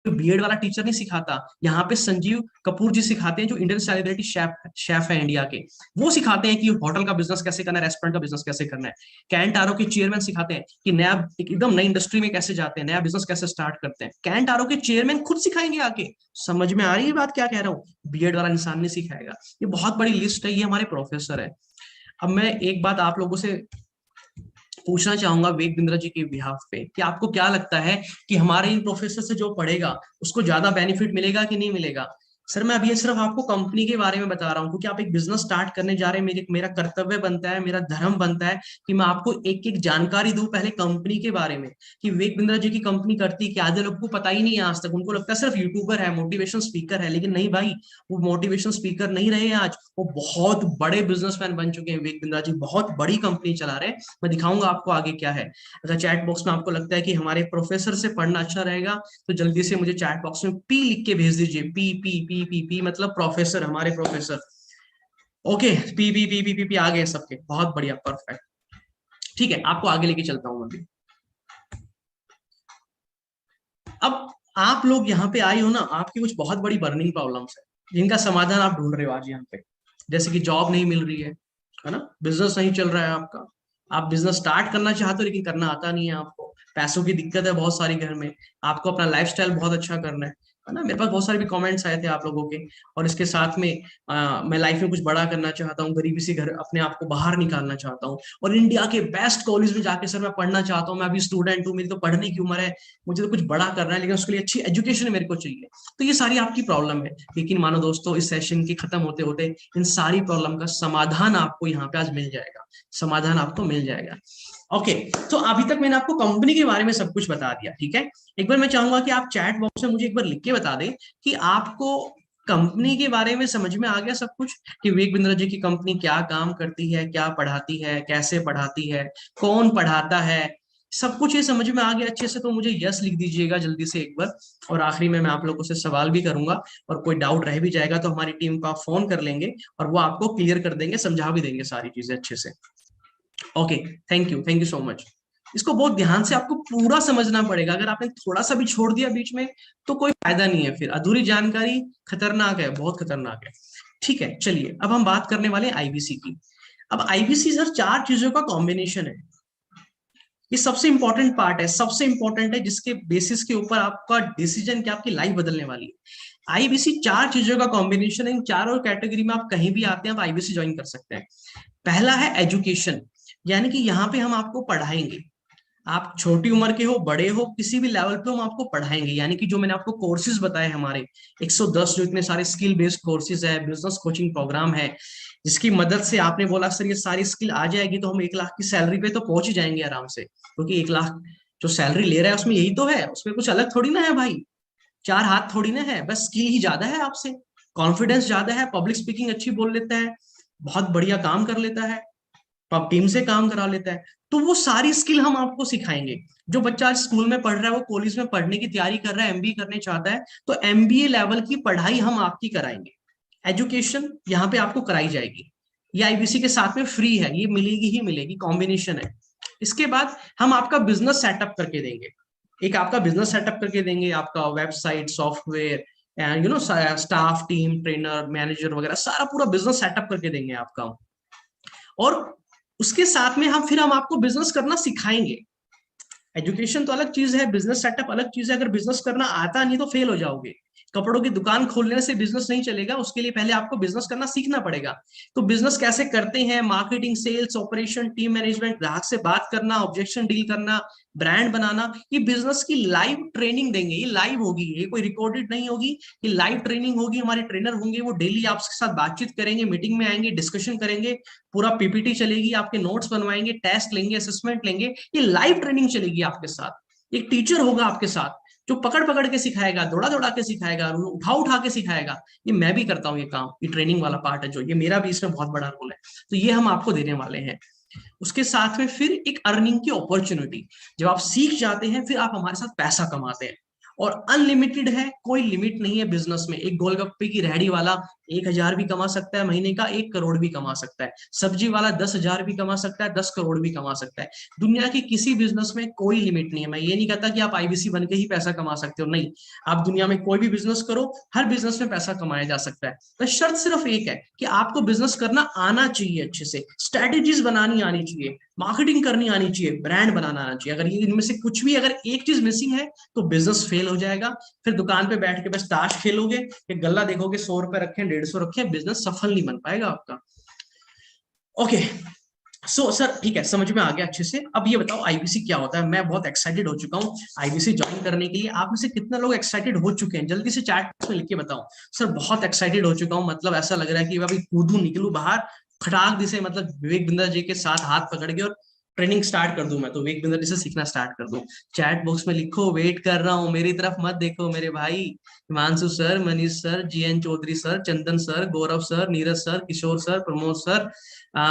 A: बीएड वाला टीचर नहीं सिखाता। यहाँ पे संजीव कपूर जी सिखाते हैं, जो इंडियन सेलिब्रिटी शेफ शेफ है इंडिया के। वो सिखाते हैं कि होटल का बिजनेस कैसे करना है, रेस्टोरेंट का बिजनेस कैसे करना है। कैंट आरो के चेयरमैन सिखाते हैं कि नया एकदम नई इंडस्ट्री में कैसे जाते हैं, नया बिजनेस कैसे स्टार्ट करते हैं। कैंट आरो के चेयरमैन खुद सिखाएंगे आके। समझ में आ रही है बात क्या कह रहा हूँ? बीएड वाला इंसान नहीं सिखाएगा। ये बहुत बड़ी लिस्ट है, ये हमारे प्रोफेसर है। अब मैं एक बात आप लोगों से पूछना चाहूंगा विवेक बिंद्रा जी के बिहाफ पे, कि आपको क्या लगता है कि हमारे इन प्रोफेसर से जो पढ़ेगा उसको ज्यादा बेनिफिट मिलेगा कि नहीं मिलेगा? सर मैं अभी ये सिर्फ आपको कंपनी के बारे में बता रहा हूँ, क्योंकि आप एक बिजनेस स्टार्ट करने जा रहे हैं, मेरा कर्तव्य बनता है, मेरा धर्म बनता है कि मैं आपको एक एक जानकारी दूं पहले कंपनी के बारे में, कि विवेक बिंद्रा जी की कंपनी करती क्या। आधे लोग को पता ही नहीं है आज तक, उनको लगता है सिर्फ यूट्यूबर है, मोटिवेशन स्पीकर है। लेकिन नहीं भाई, वो मोटिवेशन स्पीकर नहीं रहे आज, वो बहुत बड़े बिजनेसमैन बन चुके हैं। विवेक बिंद्रा जी बहुत बड़ी कंपनी चला रहे हैं। मैं दिखाऊंगा आपको आगे क्या है। अगर चैट बॉक्स में आपको लगता है कि हमारे प्रोफेसर से पढ़ना अच्छा रहेगा, तो जल्दी से मुझे चैट बॉक्स में पी लिख के भेज दीजिए। P P P P P मतलब प्रोफेसर, हमारे professor. Okay, P P P P P P आ गए सबके, बहुत बढ़िया, परफेक्ट। ठीक है, आपको आगे लेके चलता हूं अभी। अब आप लोग यहाँ पे आए हो ना, आपकी कुछ बहुत बड़ी बर्निंग प्रॉब्लम्स है, जिनका समाधान आप ढूंढ रहे हो आज यहाँ पे। जैसे कि जॉब नहीं मिल रही है ना, बिजनेस नहीं चल रहा है आपका, आप बिजनेस स्टार्ट करना चाहते हो लेकिन करना आता नहीं है आपको, पैसों की दिक्कत है बहुत सारी घर में, आपको अपना लाइफस्टाइल बहुत अच्छा करना है ना। मेरे पास बहुत सारे भी कमेंट्स आए थे आप लोगों के। और इसके साथ में मैं लाइफ में कुछ बड़ा करना चाहता हूँ, गरीबी से घर अपने आप को बाहर निकालना चाहता हूँ, और इंडिया के बेस्ट कॉलेज में जाके सर मैं पढ़ना चाहता हूँ। मैं अभी स्टूडेंट हूँ, मेरी तो पढ़ने की उम्र है, मुझे तो कुछ बड़ा करना है, लेकिन उसके लिए अच्छी एजुकेशन मेरे को चाहिए। तो ये सारी आपकी प्रॉब्लम है। लेकिन मानो दोस्तों, इस सेशन के खत्म होते होते इन सारी प्रॉब्लम का समाधान आपको यहाँ पे आज मिल जाएगा, समाधान आपको मिल जाएगा। ओके, तो अभी तक मैंने आपको कंपनी के बारे में सब कुछ बता दिया, ठीक है। एक बार मैं चाहूंगा कि आप चैट बॉक्स में मुझे एक बार लिख के बता दें कि आपको कंपनी के बारे में समझ में आ गया सब कुछ, कि विवेक बिंद्रा जी की कंपनी क्या काम करती है, क्या पढ़ाती है, कैसे पढ़ाती है, कौन पढ़ाता है, सब कुछ ये समझ में आ गया अच्छे से। तो मुझे यस लिख दीजिएगा जल्दी से एक बार। और आखिरी में मैं आप लोगों से सवाल भी करूंगा, और कोई डाउट रह भी जाएगा तो हमारी टीम को आप फोन कर लेंगे, और वो आपको क्लियर कर देंगे, समझा भी देंगे सारी चीजें अच्छे से। Okay, thank you so much. इसको बहुत ध्यान से आपको पूरा समझना पड़ेगा, अगर आपने थोड़ा सा भी छोड़ दिया बीच में तो कोई फायदा नहीं है, फिर अधूरी जानकारी खतरनाक है, बहुत खतरनाक है। ठीक है, चलिए अब हम बात करने वाले हैं आईबीसी की। अब आईबीसी सर चार चीजों का कॉम्बिनेशन है, ये सबसे इंपॉर्टेंट पार्ट है, सबसे इंपॉर्टेंट है, जिसके बेसिस के ऊपर आपका डिसीजन क्या, आपकी लाइफ बदलने वाली है। आईबीसी चार चीजों का कॉम्बिनेशन है, इन चारों कैटेगरी में आप कहीं भी आते हैं आप आईबीसी ज्वाइन कर सकते हैं। पहला है एजुकेशन, यानी कि यहाँ पे हम आपको पढ़ाएंगे, आप छोटी उम्र के हो, बड़े हो, किसी भी लेवल पे हम आपको पढ़ाएंगे। यानी कि जो मैंने आपको कोर्सेज बताए हमारे 110 जो इतने सारे स्किल बेस्ड कोर्सेज है, बिजनेस कोचिंग प्रोग्राम है, जिसकी मदद से आपने बोला सर ये सारी स्किल आ जाएगी तो हम 1 लाख की सैलरी पे तो पहुंच ही जाएंगे आराम से, क्योंकि 1 लाख जो सैलरी ले रहा है उसमें यही तो है, उसमें कुछ अलग थोड़ी ना है भाई, चार हाथ थोड़ी ना है, बस स्किल ही ज्यादा है आपसे, कॉन्फिडेंस ज्यादा है, पब्लिक स्पीकिंग अच्छी बोल लेता है, बहुत बढ़िया काम कर लेता है। टीम से काम करा लेता है। तो वो सारी स्किल हम आपको सिखाएंगे। जो बच्चा आज स्कूल में पढ़ रहा है, वो कॉलेज में पढ़ने की तैयारी कर रहा है, एमबीए करने चाहता है, तो एमबीए लेवल की पढ़ाई हम आपकी कराएंगे। एजुकेशन यहाँ पे आपको कराई जाएगी। ये आईबीसी के साथ में फ्री है, ये मिलेगी ही मिलेगी, कॉम्बिनेशन है। इसके बाद हम आपका बिजनेस सेटअप करके देंगे। एक आपका बिजनेस सेटअप करके देंगे, आपका website, software, staff, team, trainer, manager वगैरह सारा पूरा बिजनेस सेटअप करके देंगे आपका। और उसके साथ में हम आपको बिजनेस करना सिखाएंगे। एजुकेशन तो अलग चीज है, बिजनेस सेटअप अलग चीज है। अगर बिजनेस करना आता नहीं तो फेल हो जाओगे। कपड़ों की दुकान खोलने से बिजनेस नहीं चलेगा, उसके लिए पहले आपको बिजनेस करना सीखना पड़ेगा। तो बिजनेस कैसे करते हैं, marketing, sales, operation, team management, ग्राहक से बात करना, ऑब्जेक्शन डील करना, ब्रांड बनाना, ये बिजनेस की लाइव ट्रेनिंग देंगे। ये लाइव होगी, ये कोई रिकॉर्डेड नहीं होगी, ये लाइव ट्रेनिंग होगी। हमारे ट्रेनर होंगे, वो डेली आपके साथ बातचीत करेंगे, मीटिंग में आएंगे, डिस्कशन करेंगे, पूरा पीपीटी चलेगी, आपके नोट्स बनवाएंगे, टेस्ट लेंगे, असेसमेंट लेंगे। ये लाइव ट्रेनिंग चलेगी आपके साथ। एक टीचर होगा आपके साथ जो पकड़ पकड़ के सिखाएगा, दौड़ा दौड़ा के सिखाएगा, उठा उठा के सिखाएगा। ये मैं भी करता हूँ ये काम, ये ट्रेनिंग वाला पार्ट है जो, ये मेरा भी इसमें बहुत बड़ा रोल है। तो ये हम आपको देने वाले हैं। उसके साथ में फिर एक अर्निंग की अपॉर्चुनिटी। जब आप सीख जाते हैं फिर आप हमारे साथ पैसा कमाते हैं। और अनलिमिटेड है, कोई लिमिट नहीं है बिजनेस में। एक गोलगप्पे की रेहड़ी वाला 1,000 भी कमा सकता है महीने का, 1 करोड़ भी कमा सकता है। सब्जी वाला 10,000 भी कमा सकता है, 10 करोड़ भी कमा सकता है। दुनिया की किसी बिजनेस में कोई लिमिट नहीं है। मैं ये नहीं कहता कि आप आईबीसी बन के ही पैसा कमा सकते हो, नहीं। आप दुनिया में कोई भी बिजनेस करो, हर बिजनेस में पैसा कमाया जा सकता है। तो शर्त सिर्फ एक है कि आपको बिजनेस करना आना चाहिए, अच्छे से स्ट्रेटेजीज बनानी आनी चाहिए, मार्केटिंग करनी आनी चाहिए, ब्रांड बनाना आना चाहिए। अगर ये इनमें से कुछ भी, अगर एक चीज मिसिंग है तो बिजनेस फेल हो जाएगा। फिर दुकान पे बैठ के बस ताश खेलोगे, एक गल्ला देखोगे, 100 रुपए रखे, 150 रखे, बिजनेस सफल नहीं बन पाएगा आपका। ओके, सो सर ठीक है, समझ में आ गया अच्छे से। अब ये बताओ आईबीसी क्या होता है। मैं बहुत एक्साइटेड हो चुका हूँ आईबीसी ज्वाइन करने के लिए। आप में से कितने लोग एक्साइटेड हो चुके हैं, जल्दी से चैट बॉक्स में लिख के बताओ। सर बहुत एक्साइटेड हो चुका हूँ, मतलब ऐसा लग रहा है कि मैं अभी कूदू निकलू बाहर, खटाक दी से, मतलब विवेक बिंद्रा जी के साथ हाथ पकड़ के और ट्रेनिंग स्टार्ट कर दूं। मैं तो विवेक बिंद्रा जी से सीखना स्टार्ट कर दूं। चैट बॉक्स में लिखो, वेट कर रहा हूँ, मेरी तरफ मत देखो मेरे भाई। Himanshu sir, Manish sir, G N Chaudhary sir, Chandan sir, Gaurav sir, Neeraj sir, Kishore sir, Pramod sir,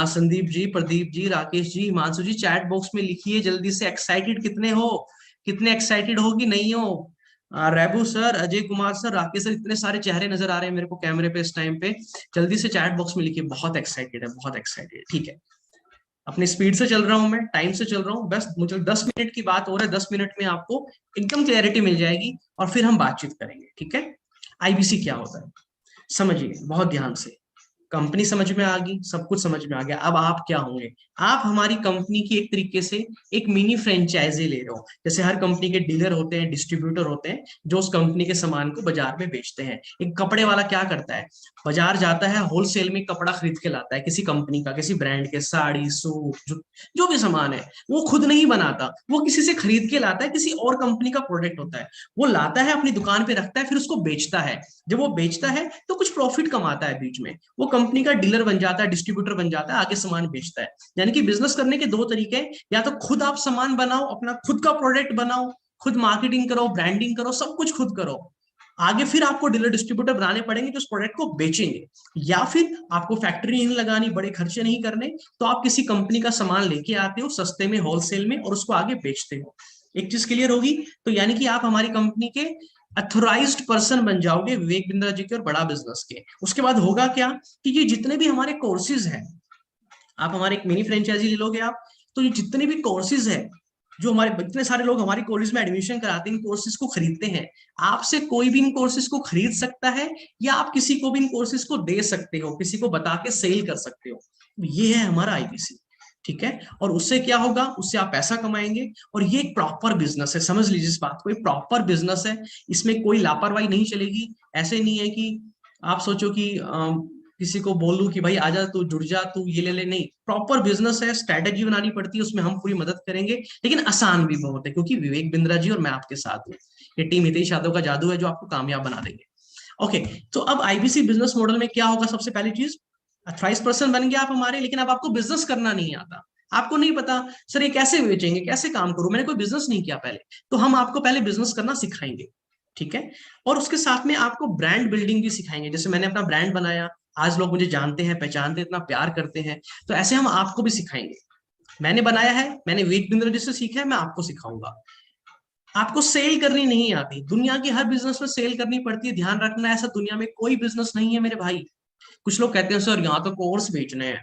A: Sandeep ji, Pradeep ji, Rakesh ji, Himanshu ji, chat box में लिखिए जल्दी से, एक्साइटेड कितने हो, कितने एक्साइटेड हो कि नहीं हो। Rebu sir, Ajay Kumar sir, Rakesh sir, इतने सारे चेहरे नजर आ रहे हैं मेरे को कैमरे पे इस टाइम पे। जल्दी से चैट बॉक्स में लिखिए, बहुत एक्साइटेड है, बहुत एक्साइटेड। ठीक है, अपनी स्पीड से चल रहा हूं, मैं टाइम से चल रहा हूँ, बस मुझे 10 मिनट की बात हो रहा है, 10 मिनट में आपको एकदम क्लैरिटी मिल जाएगी और फिर हम बातचीत करेंगे। ठीक है, आईबीसी क्या होता है समझिए बहुत ध्यान से। कंपनी समझ में आ गई, सब कुछ समझ में आ गया। अब आप क्या होंगे, आप हमारी कंपनी की एक तरीके से एक मिनी फ्रेंचाइजी ले रहे हो। जैसे हर कंपनी के डीलर होते हैं, डिस्ट्रीब्यूटर होते हैं, जो उस कंपनी के सामान को बाजार में बेचते हैं। एक कपड़े वाला क्या करता है, बाजार जाता है, होलसेल में कपड़ा खरीद के लाता है, किसी कंपनी का, किसी ब्रांड के, साड़ी, सूट, जो भी सामान है, वो खुद नहीं बनाता, वो किसी से खरीद के लाता है, किसी और कंपनी का प्रोडक्ट होता है। वो लाता है, अपनी दुकान पे रखता है, फिर उसको बेचता है। जब वो बेचता है तो कुछ प्रॉफिट कमाता है बीच में, वो कंपनी का डीलर बन जाता है, डिस्ट्रीब्यूटर बन जाता है, आगे सामान बेचता है। यानी कि बिजनेस करने के दो तरीके हैं, या तो खुद आप सामान बनाओ, अपना खुद का प्रोडक्ट बनाओ, खुद मार्केटिंग करो, ब्रांडिंग करो, सब कुछ खुद करो, आगे फिर आपको डीलर डिस्ट्रीब्यूटर बनाने पड़ेंगे जो उस प्रोडक्ट को बेचेंगे। या फिर आपको फैक्ट्री नहीं लगानी, बड़े खर्चे नहीं करने, तो आप किसी कंपनी का सामान लेके आते हो सस्ते में, होलसेल में, और उसको आगे बेचते हो। एक चीज क्लियर होगी। तो यानी कि आप हमारी कंपनी के अथोराइज्ड पर्सन बन जाओगे, विवेक बिंद्रा जी के और बड़ा बिजनेस के। उसके बाद होगा क्या कि ये जितने भी हमारे कोर्सेज हैं, आप हमारे एक मिनी फ्रेंचाइजी ले लोगे आप, तो ये जितने भी कोर्सेज है, जो हमारे इतने सारे लोग हमारे कॉलेज में एडमिशन कराते हैं, इन कोर्सेज को खरीदते हैं। आपसे कोई भी इन कोर्सेज को खरीद सकता है, या आप किसी को भी इन कोर्सेज को दे सकते हो, किसी को बता के सेल कर सकते हो। ये है हमारा आईबीसी। ठीक है, और उससे क्या होगा, उससे आप पैसा कमाएंगे। और ये एक प्रॉपर बिजनेस है, समझ लीजिए इस बात को, एक प्रॉपर बिजनेस है। इसमें कोई लापरवाही नहीं चलेगी। ऐसे नहीं है कि आप सोचो कि किसी को बोलूं कि भाई आजा तू, जुड़ जा तू, ये ले ले, नहीं। प्रॉपर बिजनेस है, स्ट्रैटेजी बनानी पड़ती है, उसमें हम पूरी मदद करेंगे, लेकिन आसान भी बहुत है, क्योंकि विवेक बिंद्रा जी और मैं आपके साथ हूँ। ये टीम हितेश यादव का जादू है जो आपको कामयाब बना देंगे। ओके, तो अब आईबीसी बिजनेस मॉडल में क्या होगा, सबसे पहली चीज, अथराइज पर्सन बन गया आप हमारे, लेकिन अब आपको बिजनेस करना नहीं आता। आपको नहीं पता सर ये कैसे बेचेंगे, कैसे काम करूं, मैंने कोई बिजनेस नहीं किया पहले, तो हम आपको पहले बिजनेस करना सिखाएंगे। ठीक है, और उसके साथ में आपको ब्रांड बिल्डिंग भी सिखाएंगे। जैसे मैंने अपना ब्रांड बनाया, आज लोग मुझे जानते हैं, पहचानते हैं, इतना प्यार करते हैं। तो ऐसे हम आपको भी सिखाएंगे। मैंने बनाया है, मैंने विवेक बिंद्रा जी से सीखा है, मैं आपको सिखाऊंगा। आपको सेल करनी नहीं आती, दुनिया की हर बिजनेस में सेल करनी पड़ती है, ध्यान रखना। ऐसा दुनिया में कोई बिजनेस नहीं है मेरे भाई। कुछ लोग कहते हैं सर यहाँ तो कोर्स बेचने हैं,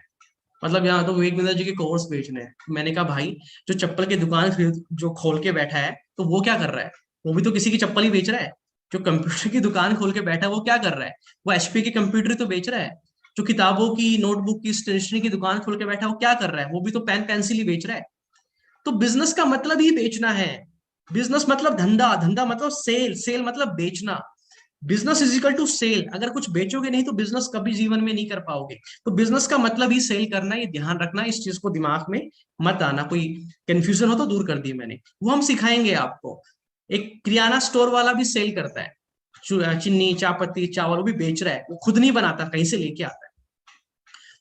A: मतलब यहाँ तो विवेक बिंद्रा जी के कोर्स बेचने हैं। मैंने कहा भाई, जो चप्पल की दुकान खरीद जो खोल के बैठा है, तो वो क्या कर रहा है? वो भी तो किसी की चप्पल ही बेच रहा है। जो कंप्यूटर की दुकान खोल के बैठा है वो क्या कर रहा है? वो एचपी के कंप्यूटर ही तो बेच रहा है। जो किताबों की, नोटबुक की, स्टेशनरी की दुकान खोल के बैठा है वो क्या कर रहा है? वो भी तो पेन पेंसिल ही बेच रहा है। तो बिजनेस का मतलब ही बेचना है। बिजनेस मतलब धंधा, धंधा मतलब सेल, सेल मतलब बेचना। Business is equal to sale. अगर कुछ बेचोगे नहीं तो बिजनेस कभी जीवन में नहीं कर पाओगे। तो बिजनेस का मतलब ही सेल करना, ये ध्यान रखना, इस चीज को दिमाग में मत आना। कोई कंफ्यूजन हो तो दूर कर दी मैंने, वो हम सिखाएंगे आपको। एक किराना स्टोर वाला भी सेल करता है, चीनी, चायपत्ती, चावल, वो भी बेच रहा है, वो खुद नहीं बनाता, कहीं से लेके आता है।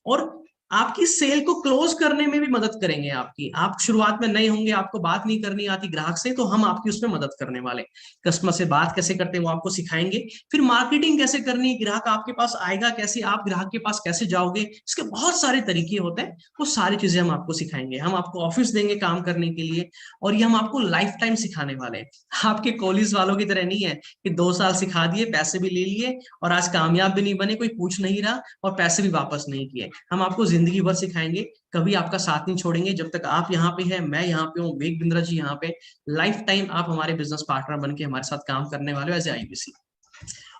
A: और आपकी सेल को क्लोज करने में भी मदद करेंगे। आपकी, आप शुरुआत में नए होंगे, आपको बात नहीं करनी आती ग्राहक से, तो हम आपकी उसमें मदद करने वाले। कस्टमर से बात कैसे करते हैं वो आपको सिखाएंगे। फिर मार्केटिंग कैसे करनी, ग्राहक आपके पास आएगा कैसे, आप ग्राहक के पास कैसे जाओगे, इसके बहुत सारे तरीके होते हैं। वो सारी चीजें हम आपको सिखाएंगे। हम आपको ऑफिस देंगे काम करने के लिए, और ये हम आपको लाइफ टाइम सिखाने वाले हैं। आपके कॉलेज वालों की तरह नहीं है कि 2 साल सिखा दिए, पैसे भी ले लिए और आज कामयाब भी नहीं बने, कोई पूछ नहीं रहा और पैसे भी वापस नहीं किए। हम आपको जिंदगी भर सिखाएंगे, कभी आपका साथ नहीं छोड़ेंगे। जब तक आप यहाँ पे हैं, मैं यहाँ पे हूँ, विवेक बिंद्रा जी यहाँ पे, लाइफ टाइम आप हमारे बिजनेस पार्टनर बन के हमारे साथ काम करने वाले हो एज ए आईबीसी।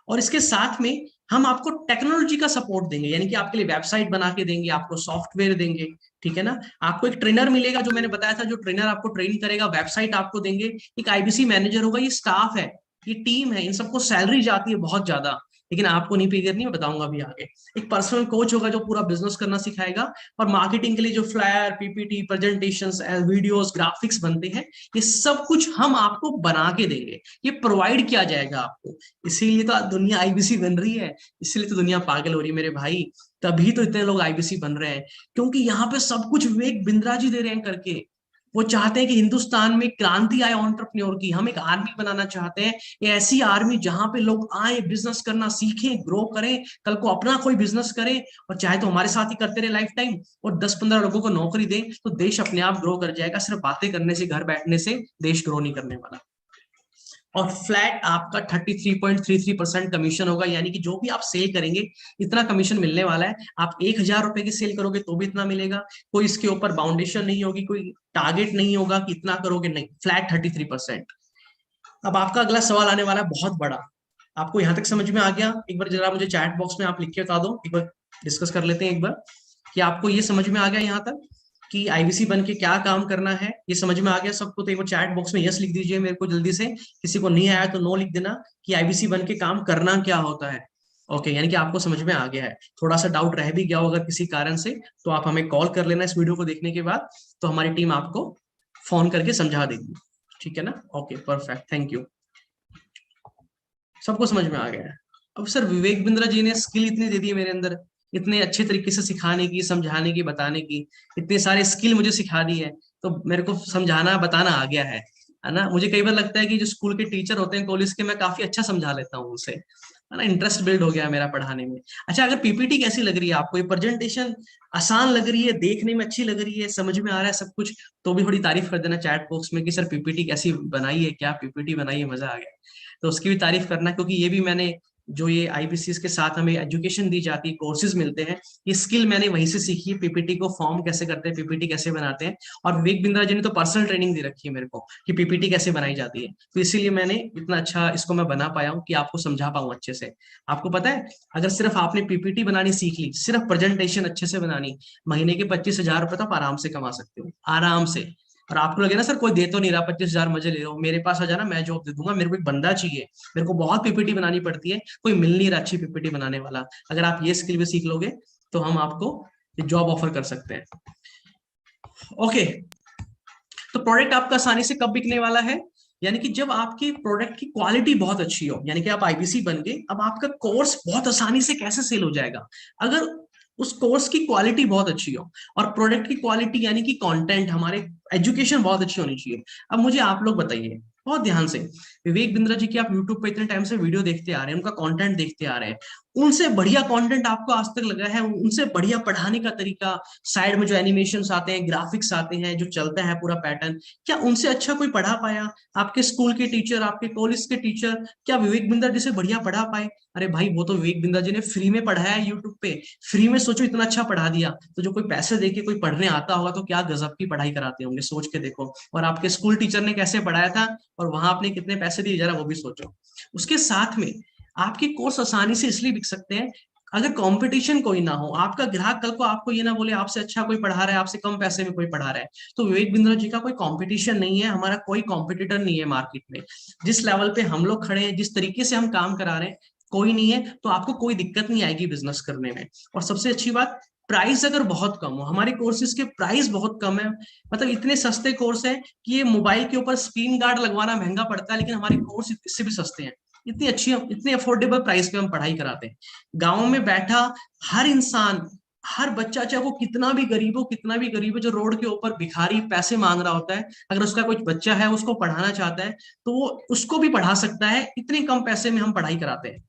A: और इसके साथ में हम आपको टेक्नोलॉजी का सपोर्ट देंगे, यानी कि आपके लिए वेबसाइट बना के देंगे, आपको सॉफ्टवेयर देंगे, ठीक है ना। आपको एक ट्रेनर मिलेगा, जो मैंने बताया था, जो ट्रेनर आपको ट्रेन करेगा, वेबसाइट आपको देंगे, एक आईबीसी मैनेजर होगा, ये स्टाफ है, ये टीम है, इन सबको सैलरी जाती है बहुत ज्यादा, लेकिन आपको नहीं पे करनी, मैं बताऊंगा अभी आगे। एक पर्सनल कोच होगा जो पूरा बिजनेस करना सिखाएगा। और मार्केटिंग के लिए जो flyer, PPT, presentations, videos, graphics बनते हैं, ये सब कुछ हम आपको बना के देंगे, ये प्रोवाइड किया जाएगा आपको। इसीलिए तो दुनिया आईबीसी बन रही है, इसीलिए तो दुनिया पागल हो रही है मेरे भाई। तभी तो इतने लोग आईबीसी बन रहे हैं, क्योंकि यहाँ पे सब कुछ विवेक बिंद्रा जी दे रहे हैं करके। वो चाहते हैं कि हिंदुस्तान में क्रांति आए एंटरप्रेन्योर की। हम एक आर्मी बनाना चाहते हैं, ये ऐसी आर्मी जहां पे लोग आए, बिजनेस करना सीखें, ग्रो करें, कल को अपना कोई बिजनेस करें, और चाहे तो हमारे साथ ही करते रहे लाइफ टाइम, और 10-15 लोगों को नौकरी दें, तो देश अपने आप ग्रो कर जाएगा। सिर्फ बातें करने से, घर बैठने से देश ग्रो नहीं करने वाला। और फ्लैट आपका 33.33% कमीशन होगा, यानी कि जो भी आप सेल करेंगे इतना कमीशन मिलने वाला है। आप 1,000 रुपए की सेल करोगे तो भी इतना मिलेगा। कोई इसके ऊपर बाउंडेशन नहीं होगी, कोई टारगेट नहीं होगा कि इतना करोगे, नहीं, फ्लैट 33%। अब आपका अगला सवाल आने वाला है बहुत बड़ा। आपको यहां तक समझ में आ गया? एक बार जरा मुझे चैट बॉक्स में आप लिख के बता दो, एक बार डिस्कस कर लेते हैं एक बार, कि आपको ये समझ में आ गया यहाँ तक कि आईबीसी बन के क्या काम करना है, ये समझ में आ गया सबको? तो एक बार चैट बॉक्स में यस लिख दीजिए मेरे को जल्दी से। किसी को नहीं आया तो नो लिख देना, कि आईबीसी बन के काम करना क्या होता है। ओके, यानी कि आपको समझ में आ गया है। थोड़ा सा डाउट रह भी गया हो अगर किसी कारण से, तो आप हमें कॉल कर लेना इस वीडियो को देखने के बाद, तो हमारी टीम आपको फोन करके समझा देगी, ठीक है ना। Okay, perfect, thank you. सबको समझ में आ गया है। अब सर विवेक बिंद्रा जी ने स्किल इतनी दे दी है मेरे अंदर, इतने अच्छे तरीके से सिखाने की, समझाने की, बताने की, इतने सारे स्किल मुझे सिखा दी है, तो मेरे को समझाना बताना आ गया है ना। मुझे कई बार लगता है कि जो स्कूल के टीचर होते हैं कॉलेज के, मैं काफी अच्छा समझा लेता हूँ उनसे, है ना। इंटरेस्ट बिल्ड हो गया है मेरा पढ़ाने में। अच्छा, अगर पीपीटी कैसी लग रही है आपको, ये प्रेजेंटेशन आसान लग रही है, देखने में अच्छी लग रही है, समझ में आ रहा है सब कुछ, तो भी थोड़ी तारीफ कर देना चैट बॉक्स में कि सर पीपीटी कैसी बनाई है, क्या पीपीटी बनाई है, मजा आ गया। तो उसकी भी तारीफ करना, क्योंकि ये भी मैंने, जो ये आईबीसी के साथ हमें एजुकेशन दी जाती है, कोर्सेज मिलते हैं, ये स्किल मैंने वहीं से सीखी है। पीपीटी को फॉर्म कैसे करते हैं, पीपीटी कैसे बनाते हैं। और विवेक बिंद्रा जी ने तो पर्सनल ट्रेनिंग दे रखी है मेरे को कि पीपीटी कैसे बनाई जाती है, तो इसीलिए मैंने इतना अच्छा इसको मैं बना पाया हूँ कि आपको समझा पाऊँ अच्छे से। आपको पता है, अगर सिर्फ आपने पीपीटी बनानी सीख ली, सिर्फ प्रेजेंटेशन अच्छे से बनानी, महीने के 25,000 रुपए तो आप आराम से कमा सकते हो, आराम से। और आपको लगे ना सर कोई दे तो नहीं रहा, 25,000 मजे ले रहा हूँ, मेरे पास आ जाना, मैं जॉब दे दूंगा, मेरे को एक बंदा चाहिए, मेरे को बहुत पीपीटी बनानी पड़ती है, कोई मिल नहीं रहा अच्छी पीपीटी बनाने वाला। अगर आप ये स्किल भी सीख लोगे तो हम आपको जॉब ऑफर कर सकते हैं। ओके, तो प्रोडक्ट आपका आसानी से कब बिकने वाला है? यानी कि जब आपके प्रोडक्ट की क्वालिटी बहुत अच्छी हो, यानी कि आप आईबीसी बन गए, अब आपका कोर्स बहुत आसानी से कैसे सेल हो जाएगा? अगर उस कोर्स की क्वालिटी बहुत अच्छी हो, और प्रोडक्ट की क्वालिटी यानी कि कंटेंट, हमारे एजुकेशन बहुत अच्छी होनी चाहिए। अब मुझे आप लोग बताइए बहुत ध्यान से, विवेक बिंद्रा जी की आप यूट्यूब पे इतने टाइम से वीडियो देखते आ रहे हैं, उनका कंटेंट देखते आ रहे हैं, उनसे बढ़िया कंटेंट आपको आज तक लगा है, उनसे बढ़िया पढ़ाने का तरीका, साइड में जो एनिमेशंस आते हैं, ग्राफिक्स आते हैं, जो चलता है पूरा पैटर्न, क्या उनसे अच्छा कोई पढ़ा पाया? आपके स्कूल के टीचर, आपके कॉलेज के टीचर, क्या विवेक बिंद्रा जी से बढ़िया पढ़ा पाए? अरे भाई, वो तो विवेक बिंद्रा जी ने फ्री में पढ़ाया है यूट्यूब पे, फ्री में, सोचो इतना अच्छा पढ़ा दिया, तो जो कोई पैसे दे के कोई पढ़ने आता होगा तो क्या गजब की पढ़ाई कराते होंगे, सोच के देखो। और आपके स्कूल टीचर ने कैसे पढ़ाया था, और वहां आपने कितने पैसे दिए, जरा वो भी सोचो। उसके साथ में आपके कोर्स आसानी से इसलिए बिक सकते हैं अगर कंपटीशन कोई ना हो, आपका ग्राहक कल को आपको ये ना बोले आपसे अच्छा कोई पढ़ा रहा है, आपसे कम पैसे में कोई पढ़ा रहा है। तो विवेक बिंद्रा जी का कोई कंपटीशन नहीं है, हमारा कोई कॉम्पिटिटर नहीं है मार्केट में। जिस लेवल पे हम लोग खड़े हैं, जिस तरीके से हम काम करा रहे हैं, कोई नहीं है, तो आपको कोई दिक्कत नहीं आएगी बिजनेस करने में। और सबसे अच्छी बात, प्राइस अगर बहुत कम हो, हमारे कोर्सेज के प्राइस बहुत कम है, मतलब इतने सस्ते कोर्स है कि ये मोबाइल के ऊपर स्क्रीन गार्ड लगवाना महंगा पड़ता है, लेकिन हमारे कोर्स इससे भी सस्ते हैं। इतनी अच्छी, इतने अफोर्डेबल प्राइस पे हम पढ़ाई कराते हैं। गांव में बैठा हर इंसान, हर बच्चा, चाहे वो कितना भी गरीब हो, कितना भी गरीब है, जो रोड के ऊपर भिखारी पैसे मांग रहा होता है, अगर उसका कोई बच्चा है उसको पढ़ाना चाहता है, तो वो उसको भी पढ़ा सकता है, इतने कम पैसे में हम पढ़ाई कराते हैं।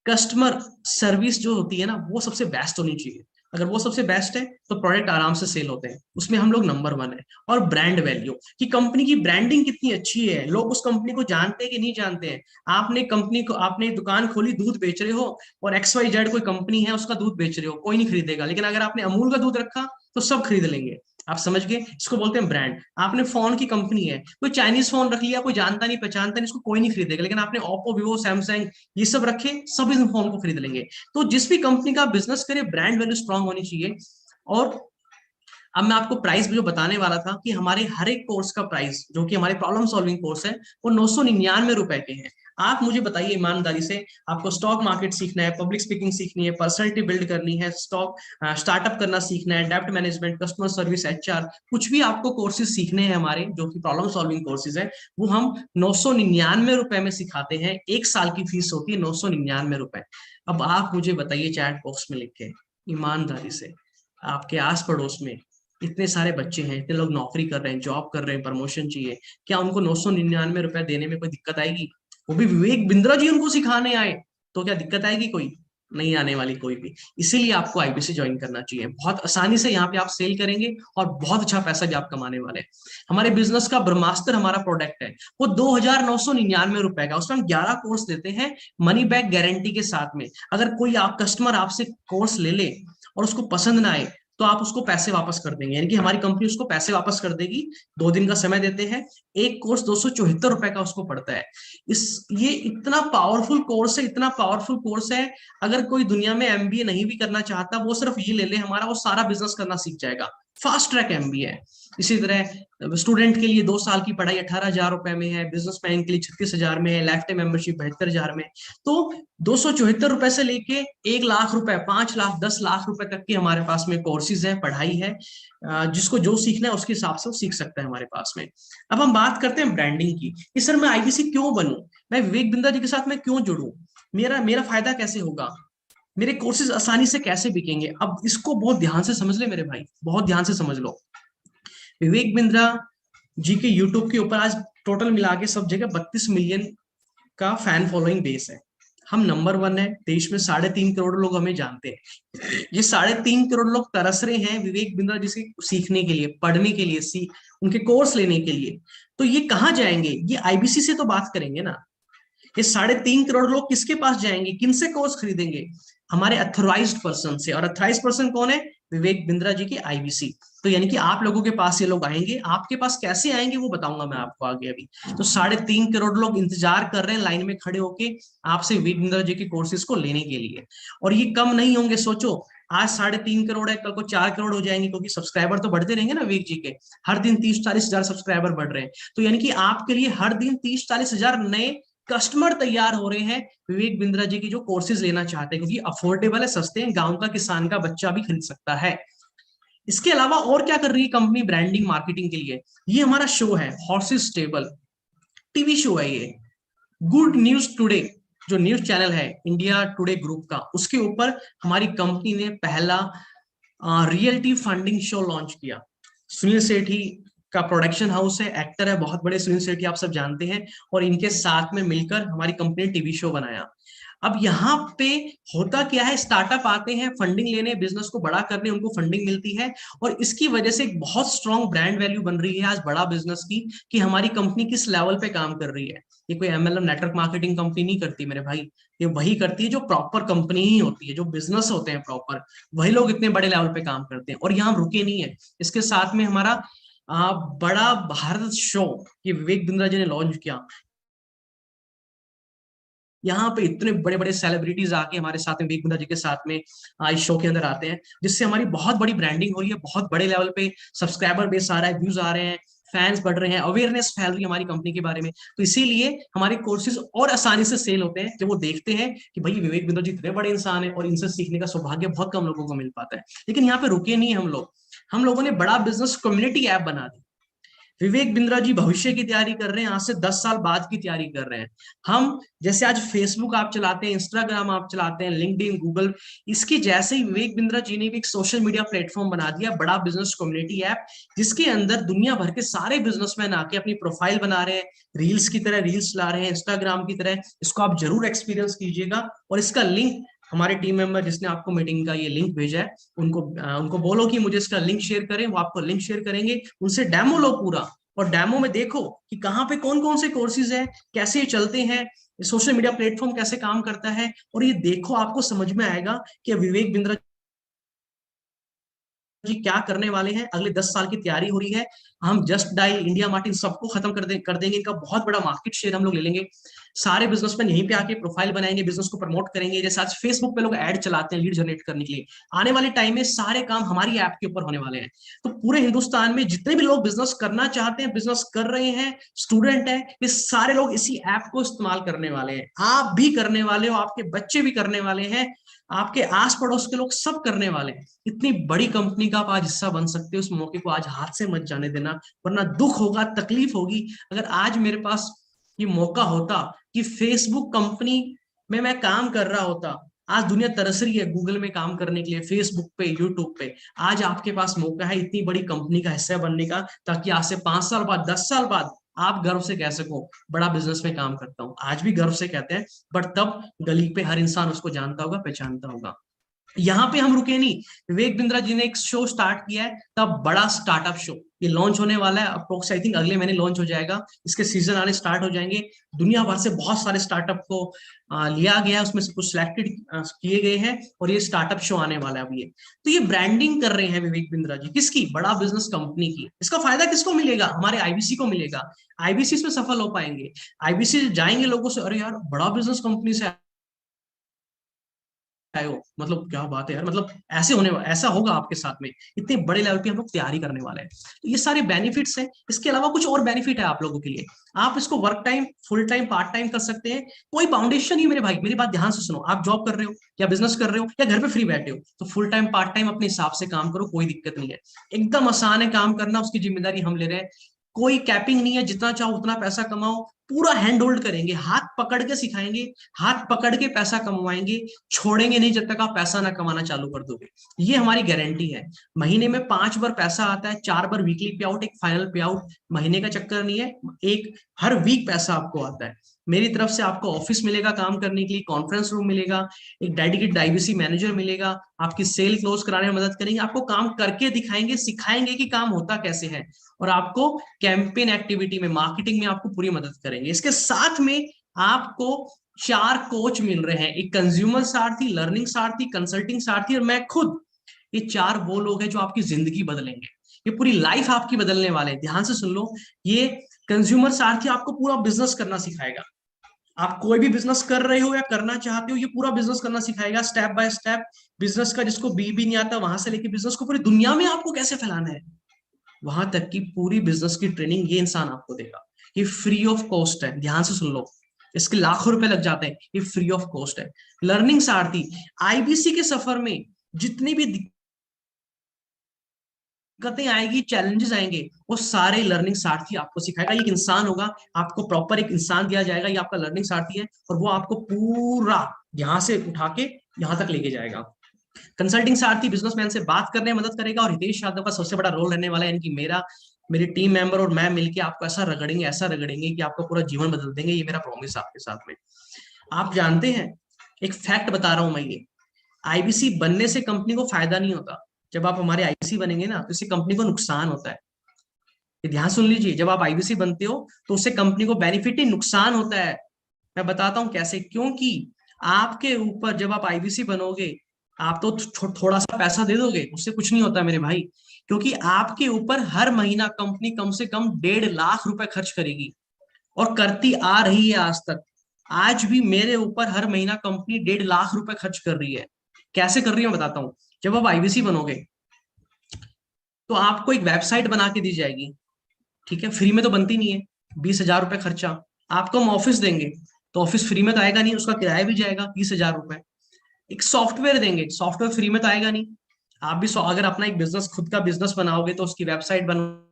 A: कस्टमर सर्विस जो होती है ना, वो सबसे बेस्ट होनी चाहिए। अगर वो सबसे बेस्ट है तो प्रोडक्ट आराम से सेल होते हैं, उसमें हम लोग नंबर वन है। और ब्रांड वैल्यू, कि कंपनी की ब्रांडिंग कितनी अच्छी है, लोग उस कंपनी को जानते हैं कि नहीं जानते हैं। आपने कंपनी को, आपने दुकान खोली, दूध बेच रहे हो, और XYZ कोई कंपनी है, उसका दूध बेच रहे हो, कोई नहीं खरीदेगा। लेकिन अगर आपने अमूल का दूध रखा तो सब खरीद लेंगे। आप समझ गए, इसको बोलते हैं ब्रांड। आपने फोन की कंपनी है, कोई चाइनीज फोन रख लिया, कोई जानता नहीं पहचानता नहीं, इसको कोई नहीं खरीदेगा। लेकिन आपने ओप्पो, विवो, सैमसंग ये सब रखे, सब इस फोन को खरीद लेंगे। तो जिस भी कंपनी का बिजनेस करे, ब्रांड वैल्यू स्ट्रांग होनी चाहिए। और अब मैं आपको प्राइस भी जो बताने वाला था, कि हमारे हर एक कोर्स का प्राइस, जो कि हमारे प्रॉब्लम सॉल्विंग कोर्स है, वो 999 रुपए के हैं। आप मुझे बताइए ईमानदारी से, आपको स्टॉक मार्केट सीखना है, पब्लिक स्पीकिंग सीखनी है, पर्सनैलिटी बिल्ड करनी है, स्टॉक स्टार्टअप करना सीखना है, डेप्ट मैनेजमेंट, कस्टमर सर्विस, HR, कुछ भी आपको कोर्सेज सीखने हैं हमारे, जो कि प्रॉब्लम सॉल्विंग कोर्सेज है, वो हम 999 रुपए में सिखाते हैं। एक साल की फीस होती है 999 रुपए। अब आप मुझे बताइए चैट बॉक्स में लिख के, ईमानदारी से, आपके आस पड़ोस में इतने सारे बच्चे हैं, इतने लोग नौकरी कर रहे हैं, जॉब कर रहे हैं, प्रमोशन चाहिए, क्या उनको 999 रुपए देने में कोई दिक्कत आएगी? वो भी विवेक बिंद्रा जी उनको सिखाने आए, तो क्या दिक्कत आएगी? कोई नहीं आने वाली, कोई भी। इसीलिए आपको IBC ज्वाइन करना चाहिए। बहुत आसानी से यहाँ पे आप सेल करेंगे, और बहुत अच्छा पैसा भी आप कमाने वाले हैं। हमारे बिजनेस का ब्रह्मास्त्र हमारा प्रोडक्ट है, वो 2,999 रुपए का, उसमें हम 11 कोर्स देते हैं मनी बैक गारंटी के साथ में। अगर कोई आप कस्टमर आपसे कोर्स ले ले और उसको पसंद ना आए, तो आप उसको पैसे वापस कर देंगे, यानी कि हमारी कंपनी उसको पैसे वापस कर देगी। 2 दिन का समय देते हैं। एक कोर्स 274 रुपए का उसको पड़ता है। ये इतना पावरफुल कोर्स है, इतना पावरफुल कोर्स है। अगर कोई दुनिया में MBA नहीं भी करना चाहता, वो सिर्फ ये ले ले हमारा, वो सारा बिजनेस करना सीख जाएगा। फास्ट ट्रैक MBA है। इसी तरह स्टूडेंट के लिए 2 साल की पढ़ाई 18,000 रुपए में है, बिजनेसमैन के लिए 36,000 में है, लाइफ टाइम मेंबरशिप 72,000 में। तो 274 रुपए से लेके 1 लाख रुपए, 5 लाख, 10 लाख रुपए तक के हमारे पास में कोर्सेज है, पढ़ाई है। जिसको जो सीखना है उसके हिसाब से वो सीख सकता है हमारे पास में। अब हम बात करते हैं ब्रांडिंग की, कि सर मैं IBC क्यों बनूं, मैं विवेक बिंद्रा जी के साथ मैं क्यों जुड़ूं, मेरा मेरा फायदा कैसे होगा, मेरे कोर्सेज आसानी से कैसे बिकेंगे। अब इसको बहुत ध्यान से समझ ले मेरे भाई, बहुत ध्यान से समझ लो। विवेक बिंद्रा जी के यूट्यूब के ऊपर आज टोटल मिला के सब जगह 32 मिलियन का फैन फॉलोइंग बेस है। हम नंबर वन है देश में, 3.5 करोड़ लोग हमें जानते हैं। ये 3.5 करोड़ लोग तरस रहे हैं विवेक बिंद्रा जी से सीखने के लिए, पढ़ने के लिए, उनके कोर्स लेने के लिए। तो ये कहाँ जाएंगे? ये IBC से तो बात करेंगे ना। ये 3.5 करोड़ लोग किसके पास जाएंगे, किनसे कोर्स खरीदेंगे? हमारे अथोराइज्ड पर्सन से। और अथोराइज्ड पर्सन कौन है? विवेक बिंद्रा जी की IBC। तो यानी कि आप लोगों के पास ये लोग आएंगे। आपके पास कैसे आएंगे वो बताऊंगा मैं आपको आगे अभी। तो 3.5 करोड़ लोग इंतजार कर रहे हैं लाइन में खड़े होके आपसे विवेक बिंद्रा जी के कोर्सेज को लेने के लिए। और ये कम नहीं होंगे, सोचो आज 3.5 करोड़ है, कल को 4 करोड़ हो जाएंगे, क्योंकि सब्सक्राइबर तो बढ़ते रहेंगे ना विवेक जी के। हर दिन 30-40 हजार सब्सक्राइबर बढ़ रहे हैं। तो यानी कि आपके लिए हर दिन 30-40 हजार नए कस्टमर तैयार हो रहे हैं विवेक बिंद्रा जी की जो कोर्सेज लेना चाहते हैं, क्योंकि अफोर्डेबल है, सस्ते हैं, गांव का किसान का बच्चा भी खरीद सकता है। इसके अलावा और क्या कर रही है कंपनी ब्रांडिंग मार्केटिंग के लिए? ये हमारा शो है हॉर्सेस स्टेबल, टीवी शो है ये। गुड न्यूज टुडे जो न्यूज चैनल है इंडिया टुडे ग्रुप का, उसके ऊपर हमारी कंपनी ने पहला रियलिटी फंडिंग शो लॉन्च किया। सुनील सेठी का प्रोडक्शन हाउस है, एक्टर है बहुत बड़े, सुनील सेठी आप सब जानते हैं, और इनके साथ में मिलकर हमारी कंपनी ने टीवी शो बनाया। अब यहाँ पे होता क्या है, स्टार्टअप आते हैं फंडिंग लेने, बिजनेस को बड़ा करने, उनको फंडिंग मिलती है और इसकी वजह से एक बहुत स्ट्रॉन्ग ब्रांड वैल्यू बन रही है आज बड़ा बिजनेस की, कि हमारी कंपनी किस लेवल पे काम कर रही है। ये कोई एमएलएम नेटवर्क मार्केटिंग कंपनी नहीं करती मेरे भाई, ये वही करती है जो प्रॉपर कंपनी ही होती है, जो बिजनेस होते हैं प्रॉपर, वही लोग इतने बड़े लेवल पे काम करते हैं। और यहाँ हम रुके नहीं है, इसके साथ में हमारा बड़ा भारत शो ये विवेक बिंद्रा जी ने लॉन्च किया। यहाँ पे इतने बड़े बड़े सेलिब्रिटीज आके हमारे साथ में, विवेक बिंद्रा जी के साथ में इस शो के अंदर आते हैं, जिससे हमारी बहुत बड़ी ब्रांडिंग हो रही है, बहुत बड़े लेवल पे सब्सक्राइबर बेस आ रहा है, व्यूज आ रहे हैं, फैंस बढ़ रहे हैं, अवेयरनेस फैल रही है हमारी कंपनी के बारे में। तो इसीलिए हमारे कोर्सेज और आसानी से सेल होते हैं जब वो देखते हैं कि भाई विवेक बिंद्रा जी इतने बड़े इंसान है, और इनसे सीखने का सौभाग्य बहुत कम लोगों को मिल पाता है। लेकिन यहाँ पे रुके नहीं हम लोग, हम लोगों ने बड़ा बिजनेस कम्युनिटी ऐप बना दी। विवेक बिंद्रा जी भविष्य की तैयारी कर रहे हैं, आज से 10 साल बाद की तैयारी कर रहे हैं। हम जैसे आज फेसबुक आप चलाते हैं, इंस्टाग्राम आप चलाते हैं, लिंक्डइन, गूगल, इसकी जैसे ही विवेक बिंद्रा जी ने भी एक सोशल मीडिया प्लेटफॉर्म बना दिया, बड़ा बिजनेस कम्युनिटी ऐप, जिसके अंदर दुनिया भर के सारे बिजनेसमैन आके अपनी प्रोफाइल बना रहे हैं, रील्स की तरह रील्स ला रहे हैं, इंस्टाग्राम की तरह। इसको आप जरूर एक्सपीरियंस कीजिएगा, और इसका लिंक हमारे टीम मेंबर जिसने आपको मीटिंग का ये लिंक भेजा है, उनको बोलो कि मुझे इसका लिंक शेयर करें, वो आपको लिंक शेयर करेंगे, उनसे डेमो लो पूरा, और डेमो में देखो कि कहाँ पे कौन कौन से कोर्सेज है, कैसे ये चलते हैं, सोशल मीडिया प्लेटफॉर्म कैसे काम करता है, और ये देखो आपको समझ में आएगा कि विवेक बिंद्रा जी क्या करने वाले हैं। अगले 10 साल की तैयारी हो रही है। हम जस्ट डायल, इंडिया मार्ट, इन सबको खत्म कर देंगे, इनका बहुत बड़ा मार्केट शेयर हम लोग ले लेंगे। सारे बिजनेसमैन यहीं पे आके प्रोफाइल बनाएंगे, बिजनेस को प्रमोट करेंगे, जैसे आज फेसबुक पे लोग ऐड चलाते हैं लीड जनरेट करने के लिए। आने वाले टाइम में सारे काम हमारी ऐप के ऊपर होने वाले हैं। तो पूरे हिंदुस्तान में जितने भी लोग बिजनेस करना चाहते हैं, बिजनेस कर रहे हैं, स्टूडेंट है, ये सारे लोग इसी ऐप को इस्तेमाल करने वाले हैं। आप भी करने वाले हो, आपके बच्चे भी करने वाले हैं, आपके आस पड़ोस के लोग सब करने वाले हैं। इतनी बड़ी कंपनी का आप आज हिस्सा बन सकते हो, उस मौके को आज हाथ से मत जाने देना, वरना दुख होगा, तकलीफ होगी। अगर आज मेरे पास ये मौका होता कि फेसबुक कंपनी में मैं काम कर रहा होता, आज दुनिया तरस रही है गूगल में काम करने के लिए, फेसबुक पे, यूट्यूब पे, आज आपके पास मौका है इतनी बड़ी कंपनी का हिस्सा बनने का, ताकि आज से 5 साल बाद, 10 साल बाद आप गर्व से कह सको बड़ा बिजनेस में काम करता हूं। आज भी गर्व से कहते हैं, बट तब गली पे हर इंसान उसको जानता होगा, पहचानता होगा। यहाँ पे हम रुके नहीं, विवेक बिंद्रा जी ने एक शो स्टार्ट किया है, तब बड़ा स्टार्टअप शो ये लॉन्च होने वाला है, अप्रोक्स आई थिंक अगले महीने लॉन्च हो जाएगा, इसके सीजन आने स्टार्ट हो जाएंगे। दुनिया भर से बहुत सारे स्टार्टअप को लिया गया है, उसमें से कुछ सिलेक्टेड किए गए हैं, और ये स्टार्टअप शो आने वाला है अभी। तो ये ब्रांडिंग कर रहे हैं विवेक बिंद्रा जी, किसकी? बड़ा बिजनेस कंपनी की। इसका फायदा किसको मिलेगा? हमारे आईबीसी को मिलेगा। आईबीसी में सफल हो पाएंगे, आईबीसी जाएंगे लोगों से, अरे यार बड़ा बिजनेस कंपनी से आए हो, मतलब क्या बात है यार, मतलब ऐसा होगा आपके साथ में, इतने बड़े लेवल पे हम लोग तैयारी करने वाले हैं। तो ये सारे बेनिफिट्स हैं। इसके अलावा कुछ और बेनिफिट है आप लोगों के लिए, आप इसको work time, full time, part time कर सकते हैं, कोई फाउंडेशन नहीं मेरे भाई। मेरी बात ध्यान से सुनो, आप जॉब कर रहे हो या बिजनेस कर रहे हो या घर पे फ्री बैठे हो, तो फुल टाइम, पार्ट टाइम अपने हिसाब से काम करो, कोई दिक्कत नहीं है। एकदम आसान है काम करना, उसकी जिम्मेदारी हम ले रहे हैं, कोई कैपिंग नहीं है, जितना चाहो उतना पैसा कमाओ, पूरा हैंड होल्ड करेंगे, हाथ पकड़ के सिखाएंगे, हाथ पकड़ के पैसा कमवाएंगे, छोड़ेंगे नहीं जब तक आप पैसा ना कमाना चालू कर दोगे। ये हमारी गारंटी है। महीने में 5 बार पैसा आता है, 4 बार वीकली पे आउट, एक फाइनल पे आउट। महीने का चक्कर नहीं है, एक हर वीक पैसा आपको आता है। मेरी तरफ से आपको ऑफिस मिलेगा काम करने के लिए, कॉन्फ्रेंस रूम मिलेगा, एक डेडिकेटेड आईबीसी मैनेजर मिलेगा, आपकी सेल क्लोज कराने में मदद करेंगे, आपको काम करके दिखाएंगे, सिखाएंगे कि काम होता कैसे है, और आपको कैंपेन एक्टिविटी में, मार्केटिंग में आपको पूरी मदद करेंगे। इसके साथ में आपको 4 कोच मिल रहे हैं, एक कंज्यूमर सारथी, लर्निंग सारथी, कंसल्टिंग सारथी, और मैं खुद। ये 4 वो लोग हैं जो आपकी जिंदगी बदलेंगे, ये पूरी लाइफ आपकी बदलने वाले हैं। ध्यान से सुन लो, ये कंज्यूमर सारथी आपको पूरा बिजनेस करना सिखाएगा। आप कोई भी बिजनेस कर रहे हो या करना चाहते हो, ये पूरा बिजनेस करना सिखाएगा, स्टेप बाय स्टेप। बिजनेस का जिसको बी भी नहीं आता, वहां से लेके बिजनेस को पूरी दुनिया में आपको कैसे फैलाना है, वहां तक की पूरी बिजनेस की ट्रेनिंग ये इंसान आपको देगा। ये फ्री ऑफ कॉस्ट है, ध्यान से सुन लो, इसके लाखों रुपए लग जाते हैं, ये फ्री ऑफ कॉस्ट है। लर्निंग सारथी, आईबीसी के सफर में जितनी भी दिक्कतें आएगी, चैलेंजेस आएंगे, वो सारे लर्निंग सारथी आपको सिखाएगा। एक इंसान होगा, आपको प्रॉपर एक इंसान दिया जाएगा, ये आपका लर्निंग सारथी है, और वो आपको पूरा यहां से उठा के यहां तक लेके जाएगा। कंसल्टिंग सारथी बिजनेसमैन से बात करने में मदद करेगा, और हितेश यादव का सबसे बड़ा रोल रहने वाला है, यानी कि मेरी टीम मेंबर और मैं मिलके आपको ऐसा रगड़ेंगे कि आपका पूरा जीवन बदल देंगे। ये मेरा प्रॉमिस आपके साथ में। आप जानते हैं एक फैक्ट बता रहा हूं मैं ये, आईबीसी बनने से कंपनी को फायदा नहीं होता। जब आप हमारे आईबीसी बनेंगे ना तो इससे कंपनी को नुकसान होता है। ये ध्यान सुन लीजिए, जब आप आईबीसी बनते हो तो उससे कंपनी को बेनिफिट ही नुकसान होता है। मैं बताता हूं कैसे। क्योंकि आपके ऊपर जब आप आईबीसी बनोगे, आप तो थोड़ा सा पैसा दे दोगे, उससे कुछ नहीं होता मेरे भाई। क्योंकि आपके ऊपर हर महीना कंपनी कम से कम 1.5 लाख रुपए खर्च करेगी, और करती आ रही है आज तक। आज भी मेरे ऊपर हर महीना कंपनी 1.5 लाख रुपए खर्च कर रही है। कैसे कर रही है मैं बताता हूँ। जब आप आईबीसी बनोगे तो आपको एक वेबसाइट बना के दी जाएगी, ठीक है, फ्री में तो बनती नहीं है, 20,000 रुपए खर्चा। आपको हम ऑफिस देंगे, तो ऑफिस फ्री में तो आएगा नहीं, उसका किराया भी जाएगा 20,000 रुपए। एक सॉफ्टवेयर देंगे, सॉफ्टवेयर फ्री में तो आएगा नहीं। आप भी अगर अपना एक बिजनेस, खुद का बिजनेस बनाओगे तो उसकी वेबसाइट बनवाओगे,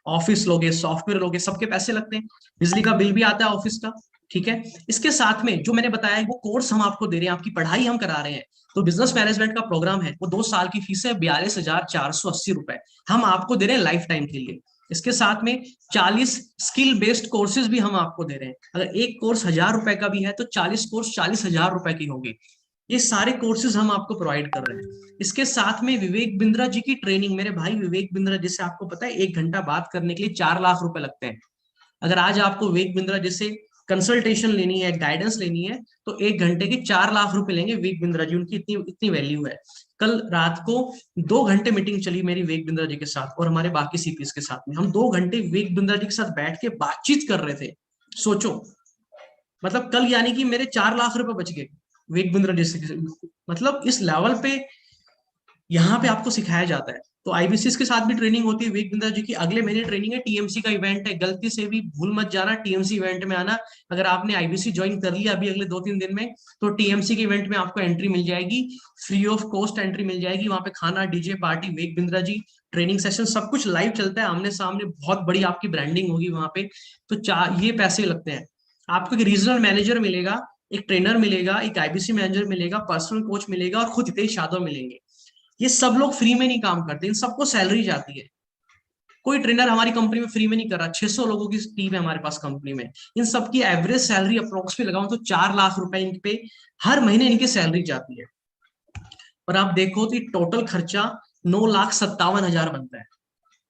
A: ऑफिस लोगे, सॉफ्टवेयर लोगे, सबके पैसे लगते हैं, बिजली का बिल भी आता है ऑफिस का। ठीक है, इसके साथ में जो मैंने बताया है वो कोर्स हम आपको दे रहे हैं, आपकी पढ़ाई हम करा रहे हैं। तो बिजनेस मैनेजमेंट का प्रोग्राम है, वो 2 साल की फीस है 42,480 रुपए, हम आपको दे रहे हैं लाइफ टाइम के लिए। इसके साथ में 40 स्किल बेस्ड कोर्सेज भी हम आपको दे रहे हैं। अगर एक कोर्स 1,000 रुपए का भी है तो 40 कोर्स 40,000 रुपए की होगी। ये सारे कोर्सेज हम आपको प्रोवाइड कर रहे हैं। इसके साथ में विवेक बिंद्रा जी की ट्रेनिंग, मेरे भाई विवेक बिंद्रा, जिसे आपको पता है 1 घंटा बात करने के लिए 4 लाख रुपए लगते हैं। अगर आज आपको विवेक बिंद्रा जैसे कंसल्टेशन लेनी है, गाइडेंस लेनी है, तो 1 घंटे के 4 लाख रुपए लेंगे विवेक बिंद्रा जी, उनकी इतनी इतनी वैल्यू है। कल रात को 2 घंटे मीटिंग चली मेरी विवेक बिंद्रा जी के साथ और हमारे बाकी सीपीएस के साथ में। हम 2 घंटे विवेक बिंद्रा जी के साथ बैठ के बातचीत कर रहे थे। सोचो, मतलब कल यानी कि मेरे 4 लाख रुपए बच गए विवेक बिंद्रा जी से। मतलब इस लेवल पे यहाँ पे आपको सिखाया जाता है। तो आईबीसीएस के साथ भी ट्रेनिंग होती है विवेक बिंद्रा जी की। अगले महीने ट्रेनिंग है, टीएमसी का इवेंट है, गलती से भी भूल मत जाना टीएमसी इवेंट में आना। अगर आपने आईबीसी ज्वाइन कर लिया अभी अगले 2-3 दिन में, तो टीएमसी के इवेंट में आपको एंट्री मिल जाएगी, फ्री ऑफ कॉस्ट एंट्री मिल जाएगी। वहां पे खाना, डीजे पार्टी, विवेक बिंद्रा जी, ट्रेनिंग सेशन, सब कुछ लाइव चलता है, आमने सामने, बहुत बड़ी आपकी ब्रांडिंग होगी वहां पे। तो ये पैसे लगते हैं। आपको एक रीजनल मैनेजर मिलेगा, एक ट्रेनर मिलेगा, एक आईबीसी मैनेजर मिलेगा, पर्सनल कोच मिलेगा, और खुद हितेश यादव मिलेंगे। ये सब लोग फ्री में नहीं काम करते, इन सबको सैलरी जाती है। कोई ट्रेनर हमारी कंपनी में फ्री में नहीं कर रहा। 600 लोगों की टीम है हमारे पास कंपनी में। इन सबकी एवरेज सैलरी अप्रोक्स पे लगाऊं तो 4 लाख रुपए इन पे हर महीने इनकी सैलरी जाती है। और आप देखो तो टोटल खर्चा 9,57,000 बनता है।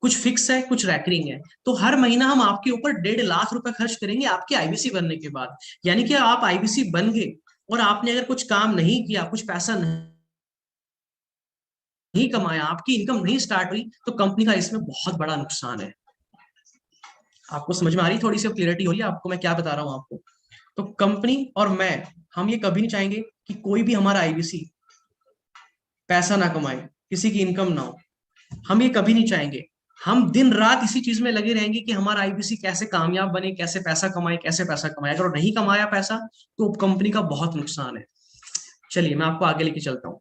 A: कुछ फिक्स है, कुछ रैकरिंग है। तो हर महीना हम आपके ऊपर 1.5 लाख रुपए खर्च करेंगे आपके आईबीसी बनने के बाद। यानी कि आप आईबीसी बन गए और आपने अगर कुछ काम नहीं किया, कुछ पैसा नहीं कमाया, आपकी इनकम नहीं स्टार्ट हुई, तो कंपनी का इसमें बहुत बड़ा नुकसान है। आपको समझ में आ रही, थोड़ी सी क्लियरिटी हो रही है आपको मैं क्या बता रहा हूं आपको। तो कंपनी और मैं, हम ये कभी नहीं चाहेंगे कि कोई भी हमारा आईबीसी पैसा ना कमाए, किसी की इनकम ना हो। हम ये कभी नहीं चाहेंगे। हम दिन रात इसी चीज में लगे रहेंगे कि हमारा आईबीसी कैसे कामयाब बने, कैसे पैसा कमाए, कैसे पैसा कमाए। अगर वो नहीं कमाया पैसा तो कंपनी का बहुत नुकसान है। चलिए मैं आपको आगे लेके चलता हूँ।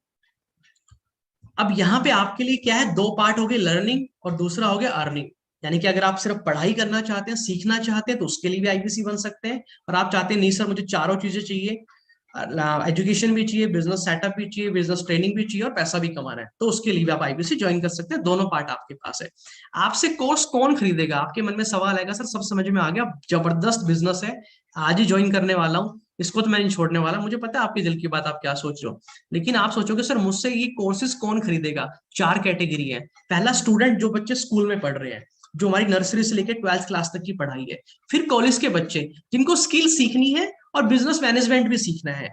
A: अब यहाँ पे आपके लिए क्या है, 2 पार्ट हो गए, लर्निंग और दूसरा हो गया अर्निंग। यानी कि अगर आप सिर्फ पढ़ाई करना चाहते हैं, सीखना चाहते हैं, तो उसके लिए भी आईबीसी बन सकते हैं। और आप चाहते हैं नहीं सर मुझे चारों चीजें चाहिए, एजुकेशन भी चाहिए, बिजनेस सेटअप भी चाहिए, बिजनेस ट्रेनिंग भी चाहिए और पैसा भी कमाना है, तो उसके लिए भी आप आईबीसी ज्वाइन कर सकते हैं। दोनों पार्ट आपके पास है। आपसे कोर्स कौन खरीदेगा, आपके मन में सवाल आएगा, सर सब समझ में आ गया, जबरदस्त बिजनेस है, आज ही ज्वाइन करने वाला हूँ, इसको तो मैं नहीं छोड़ने वाला। मुझे पता है आपके दिल की बात, आप क्या सोच रहे हो। लेकिन आप सोचोगे सर मुझसे ये कोर्सेज कौन खरीदेगा। 4 कैटेगरी है। पहला, स्टूडेंट, जो बच्चे स्कूल में पढ़ रहे हैं, जो हमारी नर्सरी से लेकर 12th क्लास तक की पढ़ाई है। फिर कॉलेज के बच्चे जिनको स्किल सीखनी है और बिजनेस मैनेजमेंट भी सीखना है।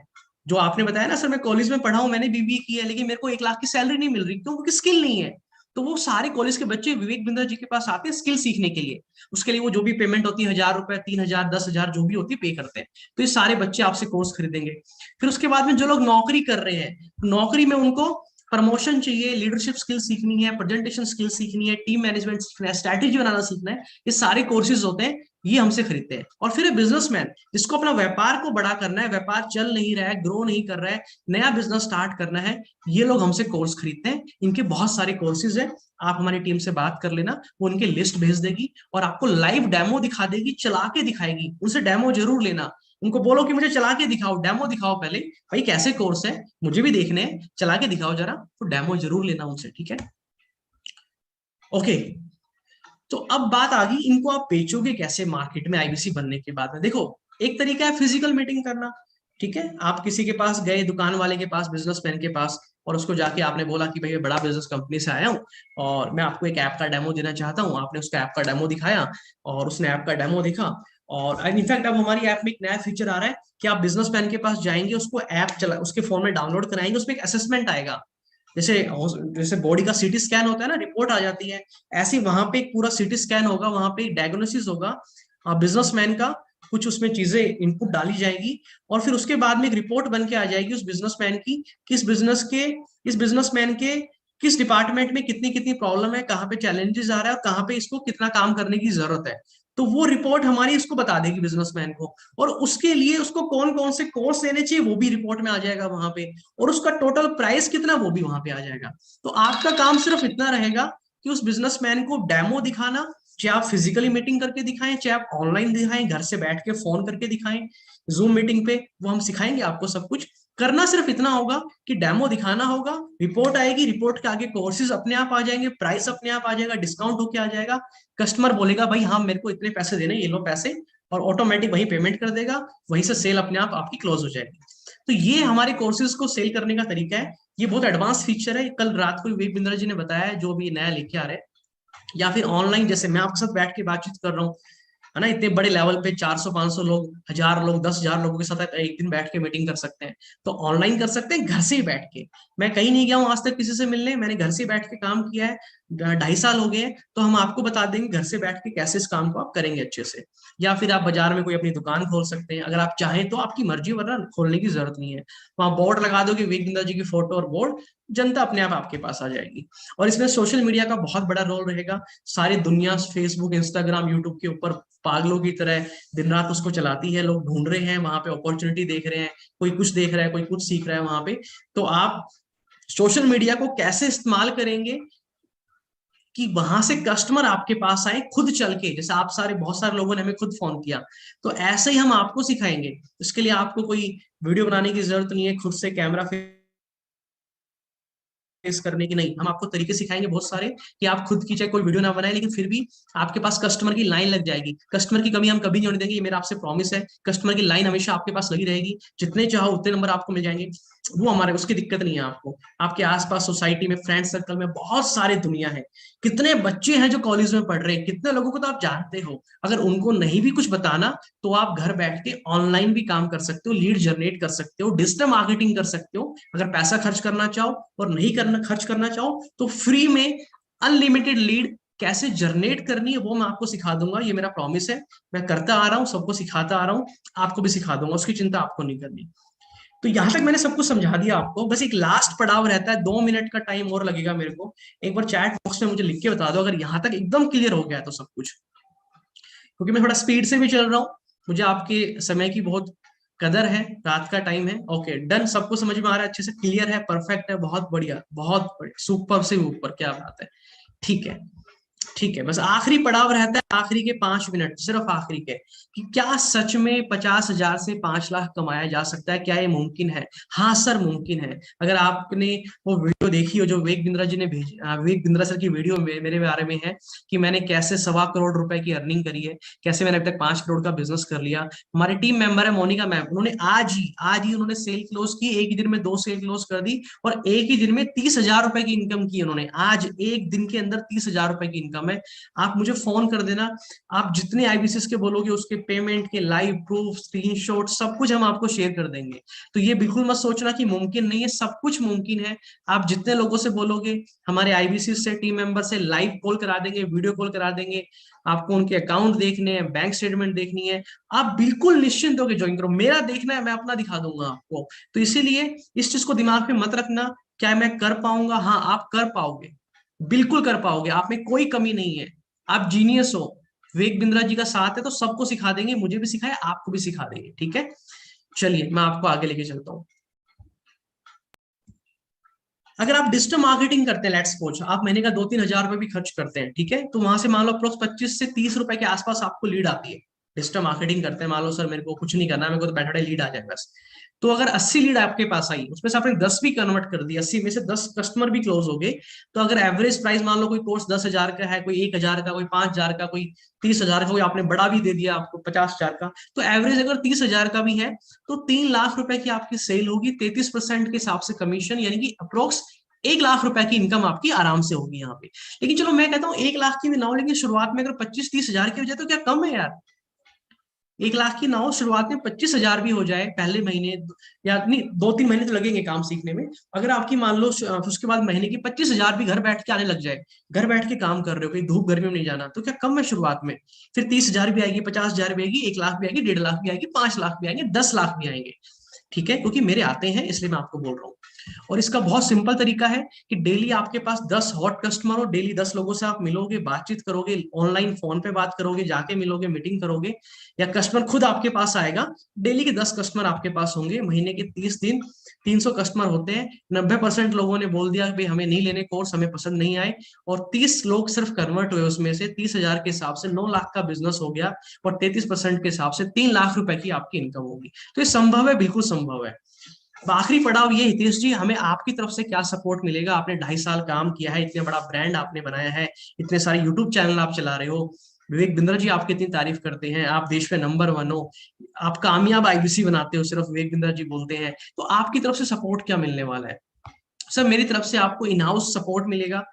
A: जो आपने बताया ना सर मैं कॉलेज में पढ़ा हूं, मैंने बीबीए किया है, लेकिन मेरे को 1 लाख की सैलरी नहीं मिल रही क्योंकि स्किल नहीं है। तो वो सारे कॉलेज के बच्चे विवेक बिंद्रा जी के पास आते हैं स्किल सीखने के लिए। उसके लिए वो जो भी पेमेंट होती है, 1,000 रुपए, 3,000, 10,000, जो भी होती है, पे करते हैं। तो ये सारे बच्चे आपसे कोर्स खरीदेंगे। फिर उसके बाद में जो लोग नौकरी कर रहे हैं, नौकरी में उनको प्रमोशन चाहिए, लीडरशिप स्किल सीखनी है, प्रेजेंटेशन स्किल सीखनी है, टीम मैनेजमेंट सीखना है, स्ट्रैटेजी बनाना सीखना है, ये सारे कोर्सेज होते हैं, ये हमसे खरीदते हैं। और फिर बिजनेसमैन, जिसको अपना व्यापार को बड़ा करना है, व्यापार चल नहीं रहा है, ग्रो नहीं कर रहा है, नया बिजनेस स्टार्ट करना है, ये लोग हमसे कोर्स खरीदते हैं। इनके बहुत सारे कोर्सेज हैं, आप हमारी टीम से बात कर लेना, वो उनकी लिस्ट भेज देगी और आपको लाइव डेमो दिखा देगी, चला के दिखाएगी। उनसे डेमो जरूर लेना, उनको बोलो कि मुझे चला के दिखाओ, डेमो दिखाओ पहले, भाई कैसे कोर्स है, मुझे भी देखने हैं, चला के दिखाओ जरा। तो डेमो जरूर लेना उनसे, ठीक है। ओके, तो अब बात आ गई, इनको आप बेचोगे कैसे मार्केट में आईबीसी बनने के बाद में। देखो, एक तरीका है फिजिकल मीटिंग करना, ठीक है। आप किसी के पास गए, दुकान वाले के पास, बिजनेसमैन के पास, और उसको जाके आपने बोला कि भाई मैं बड़ा बिजनेस कंपनी से आया हूँ और मैं आपको एक ऐप का डेमो देना चाहता हूँ। आपने उसका ऐप का डेमो दिखाया और उसने ऐप का डेमो देखा, और इनफैक्ट अब हमारी ऐप में एक नया फीचर आ रहा है कि आप बिजनेसमैन के पास जाएंगे, उसको ऐप चला उसके फोन में डाउनलोड कराएंगे, उसमें एक असेसमेंट आएगा। जैसे जैसे बॉडी का सीटी स्कैन होता है ना, रिपोर्ट आ जाती है, ऐसे वहां पे एक पूरा सीटी स्कैन होगा, वहां पे डायग्नोसिस होगा बिजनेसमैन का, कुछ उसमें चीजें इनपुट डाली जाएगी, और फिर उसके बाद में एक रिपोर्ट बन के आ जाएगी उस बिजनेसमैन की, किस बिजनेस के इस बिजनेसमैन के किस डिपार्टमेंट में कितनी कितनी प्रॉब्लम है, कहाँ पे चैलेंजेस आ रहा है और कहाँ पे इसको कितना काम करने की जरूरत है। तो वो रिपोर्ट हमारी इसको बता देगी बिजनेसमैन को, और उसके लिए उसको कौन कौन से कोर्स लेने चाहिए वो भी रिपोर्ट में आ जाएगा वहां पे, और उसका टोटल प्राइस कितना वो भी वहां पे आ जाएगा। तो आपका काम सिर्फ इतना रहेगा कि उस बिजनेसमैन को डेमो दिखाना, चाहे आप फिजिकली मीटिंग करके दिखाएं, चाहे आप ऑनलाइन दिखाएं, घर से बैठ के फोन करके दिखाएं, जूम मीटिंग पे, वो हम सिखाएंगे आपको सब कुछ। करना सिर्फ इतना होगा कि डेमो दिखाना होगा, रिपोर्ट आएगी, रिपोर्ट के आगे कोर्सेज अपने आप आ जाएंगे, प्राइस अपने आप आ जाएगा, डिस्काउंट होके आ जाएगा, कस्टमर बोलेगा भाई हाँ मेरे को इतने पैसे देने, ये लो पैसे, और ऑटोमेटिक वही पेमेंट कर देगा, वहीं से सेल अपने आप आपकी क्लोज हो जाएगी। तो ये हमारे कोर्सेज को सेल करने का तरीका है। ये बहुत एडवांस फीचर है, कल रात को विवेक बिंद्रा जी ने बताया है, जो भी नया लेके आ रहे हैं। या फिर ऑनलाइन, जैसे मैं आपके साथ बैठ के बातचीत कर रहा हूँ, है ना, इतने बड़े लेवल पे 400 500 लोग, 1000 लोग, 10,000 लोगों के साथ एक दिन बैठ के मीटिंग कर सकते हैं। तो ऑनलाइन कर सकते हैं घर से ही बैठ के। मैं कहीं नहीं गया हूँ आज तक किसी से मिलने, मैंने घर से बैठ के काम किया है, 2.5 साल हो गए हैं। तो हम आपको बता देंगे घर से बैठ के कैसे इस काम को आप करेंगे अच्छे से। या फिर आप बाजार में कोई अपनी दुकान खोल सकते हैं अगर आप चाहें तो, आपकी मर्जी, वरना खोलने की जरूरत नहीं है। वहां बोर्ड लगा दोगे विवेक बिंद्रा जी की फोटो और बोर्ड, जनता अपने आप आपके पास आ जाएगी। और इसमें सोशल मीडिया का बहुत बड़ा रोल रहेगा। सारी दुनिया फेसबुक, इंस्टाग्राम, यूट्यूब के ऊपर पागलों की तरह दिन रात उसको चलाती है, लोग ढूंढ रहे हैं वहां पे, अपॉर्चुनिटी देख रहे हैं, कोई कुछ देख रहा है, कोई कुछ सीख रहा है वहां पे। तो आप सोशल मीडिया को कैसे इस्तेमाल करेंगे कि वहां से कस्टमर आपके पास आए खुद चल के, जैसे आप सारे बहुत सारे लोगों ने हमें खुद फोन किया, तो ऐसे ही हम आपको सिखाएंगे। इसके लिए आपको कोई वीडियो बनाने की जरूरत नहीं है, खुद से कैमरा फेस करने की नहीं, हम आपको तरीके सिखाएंगे बहुत सारे, कि आप खुद की चाहे कोई वीडियो ना बनाए लेकिन फिर भी आपके पास कस्टमर की लाइन लग जाएगी। कस्टमर की कमी हम कभी नहीं होने देंगे, ये मेरा आपसे प्रॉमिस है। कस्टमर की लाइन हमेशा आपके पास लगी रहेगी, जितने चाहो उतने नंबर आपको मिल जाएंगे, वो हमारे उसकी दिक्कत नहीं है आपको। आपके आसपास सोसाइटी में, फ्रेंड सर्कल में बहुत सारे दुनिया है, कितने बच्चे हैं जो कॉलेज में पढ़ रहे हैं, कितने लोगों को तो आप जानते हो। अगर उनको नहीं भी कुछ बताना तो आप घर बैठ के ऑनलाइन भी काम कर सकते हो, लीड जनरेट कर सकते हो, डिजिटल मार्केटिंग कर सकते हो। अगर पैसा खर्च करना चाहो और नहीं करना खर्च करना चाहो तो फ्री में अनलिमिटेड लीड कैसे जनरेट करनी है वो मैं आपको सिखा दूंगा, ये मेरा प्रॉमिस है। मैं करता आ रहा हूँ, सबको सिखाता आ रहा हूँ, आपको भी सिखा दूंगा, उसकी चिंता आपको नहीं करनी। तो यहां तक मैंने सब कुछ समझा दिया आपको, बस एक लास्ट पड़ाव रहता है, 2 मिनट का टाइम और लगेगा मेरे को। एक बार चैट बॉक्स में मुझे लिख के बता दो अगर यहां तक एकदम क्लियर हो गया है तो सब कुछ, क्योंकि मैं थोड़ा स्पीड से भी चल रहा हूँ, मुझे आपके समय की बहुत कदर है, रात का टाइम है। ओके डन, सबको समझ में आ रहा है, अच्छे से क्लियर है, परफेक्ट है, बहुत बढ़िया, बहुत बढ़िया, सुपर से ऊपर, क्या बात है। ठीक है, ठीक है, बस आखिरी पड़ाव रहता है, आखिरी के 5 मिनट, सिर्फ आखिरी के, कि क्या सच में 50,000 से 5 लाख कमाया जा सकता है, क्या ये मुमकिन है? हाँ सर मुमकिन है। अगर आपने वो वीडियो देखी हो जो विवेक बिंद्रा जी ने भेजी, विवेक बिंद्रा सर की वीडियो मेरे बारे में है, कि मैंने कैसे 1.25 करोड़ रुपए की अर्निंग करी है, कैसे मैंने अभी तक 5 करोड़ का बिजनेस कर लिया। हमारी टीम मेंबर है मोनिका मैम, उन्होंने आज ही उन्होंने सेल क्लोज की, एक ही दिन में 2 सेल क्लोज कर दी, और एक ही दिन में 30,000 रुपए की इनकम की उन्होंने, आज एक दिन के अंदर 30,000 रुपए की इनकम है। आप मुझे फोन कर देना, आप जितने आईबीसीएस के बोलोगे उसके पेमेंट के लाइव प्रूफ, स्क्रीनशॉट, सब कुछ हम आपको शेयर कर देंगे। तो ये बिल्कुल मत सोचना कि मुमकिन नहीं है, सब कुछ मुमकिन है। आप जितने लोगों से बोलोगे, हमारे आईबीसीएस से टीम मेंबर से लाइव कॉल करा देंगे, वीडियो कॉल करा देंगे, आपको उनके अकाउंट देखने हैं, बैंक स्टेटमेंट देखनी है, आप बिल्कुल निश्चिंत होकर ज्वाइन करो। मेरा देखना है, मैं अपना दिखा दूंगा आपको। तो इसीलिए इस चीज को दिमाग में मत रखना, क्या मैं कर पाऊंगा? हाँ आप कर पाओगे, बिल्कुल कर पाओगे, आप में कोई कमी नहीं है, आप जीनियस हो। विवेक बिंद्रा जी का साथ है तो सबको सिखा देंगे, मुझे भी सिखाए, आपको भी सिखा देंगे, ठीक है। चलिए मैं आपको आगे लेके चलता हूँ। अगर आप डिजिटल मार्केटिंग करते हैं, लेट्स सपोज आप महीने का 2-3 हजार रुपए भी खर्च करते हैं, ठीक है, तो वहां से मान लो अप्रोक्स 25 से 30 रुपए के आसपास आपको लीड आती है। डिजिटल मार्केटिंग करते हैं, मान लो सर मेरे को कुछ नहीं करना, मेरे को तो बैठे लीड आ जाए बस। तो अगर 80 लीड आपके पास आई, उसमें से आपने 10 भी कन्वर्ट कर दी, 80 में से 10 कस्टमर भी क्लोज हो गए, तो अगर एवरेज प्राइस मान लो कोई कोर्स 10,000 का है, कोई 1,000 का, कोई 5,000 का, कोई 30,000 का, कोई आपने बड़ा भी दे दिया आपको 50,000 का, तो एवरेज अगर 30,000 का भी है तो 3 लाख रुपए की आपकी सेल होगी, 33% के हिसाब से कमीशन, यानी कि अप्रोक्स 1 लाख रुपए की इनकम आपकी आराम से होगी यहाँ पे। लेकिन चलो मैं कहता हूँ 1 लाख की भी ना हो, लेकिन शुरुआत में अगर 25-30 हजार की हो जाए तो क्या कम है यार? 1 लाख की ना हो, शुरुआत में 25,000 भी हो जाए पहले महीने, या नहीं 2-3 महीने तो लगेंगे काम सीखने में, अगर आपकी मान लो उसके बाद महीने की 25,000 भी घर बैठ के आने लग जाए, घर बैठ के काम कर रहे हो, कहीं धूप गर्मी में नहीं जाना, तो क्या कम है शुरुआत में? फिर 30,000 भी आएगी, 50,000 भी आएगी, 1 लाख भी आएगी, 1.5 लाख भी आएगी, 5 लाख भी आएंगे, 10 लाख भी आएंगे। ठीक है, क्योंकि मेरे आते हैं इसलिए मैं आपको बोल रहा हूँ। और इसका बहुत सिंपल तरीका है कि डेली आपके पास 10 हॉट कस्टमर हो, डेली 10 लोगों से आप मिलोगे, बातचीत करोगे, ऑनलाइन फोन पे बात करोगे, जाके मिलोगे, मीटिंग करोगे, या कस्टमर खुद आपके पास आएगा। डेली के 10 कस्टमर आपके पास होंगे, महीने के 30 दिन, 300 कस्टमर होते हैं। 90% लोगों ने बोल दिया कि भाई हमें नहीं लेने कोर्स, हमें पसंद नहीं आए, और 30 लोग सिर्फ कन्वर्ट हुए, उसमें से 30,000 के हिसाब से 9 लाख का बिजनेस हो गया, और 33% के हिसाब से 3 लाख रुपए की आपकी इनकम होगी। तो ये संभव है, बिल्कुल संभव है। अब आखिरी पड़ाव ये हितेश जी, हमें आपकी तरफ से क्या सपोर्ट मिलेगा? आपने 2.5 साल काम किया है, इतने बड़ा ब्रांड आपने बनाया है, इतने सारे यूट्यूब चैनल आप चला रहे हो, विवेक बिंद्रा जी आपकी इतनी तारीफ करते हैं, आप देश में नंबर 1 हो, आप कामयाब आईबीसी बनाते हो, सिर्फ विवेक बिंद्रा जी बोलते हैं, तो आपकी तरफ से सपोर्ट क्या मिलने वाला है? सर मेरी तरफ से आपको इन हाउस सपोर्ट मिलेगा।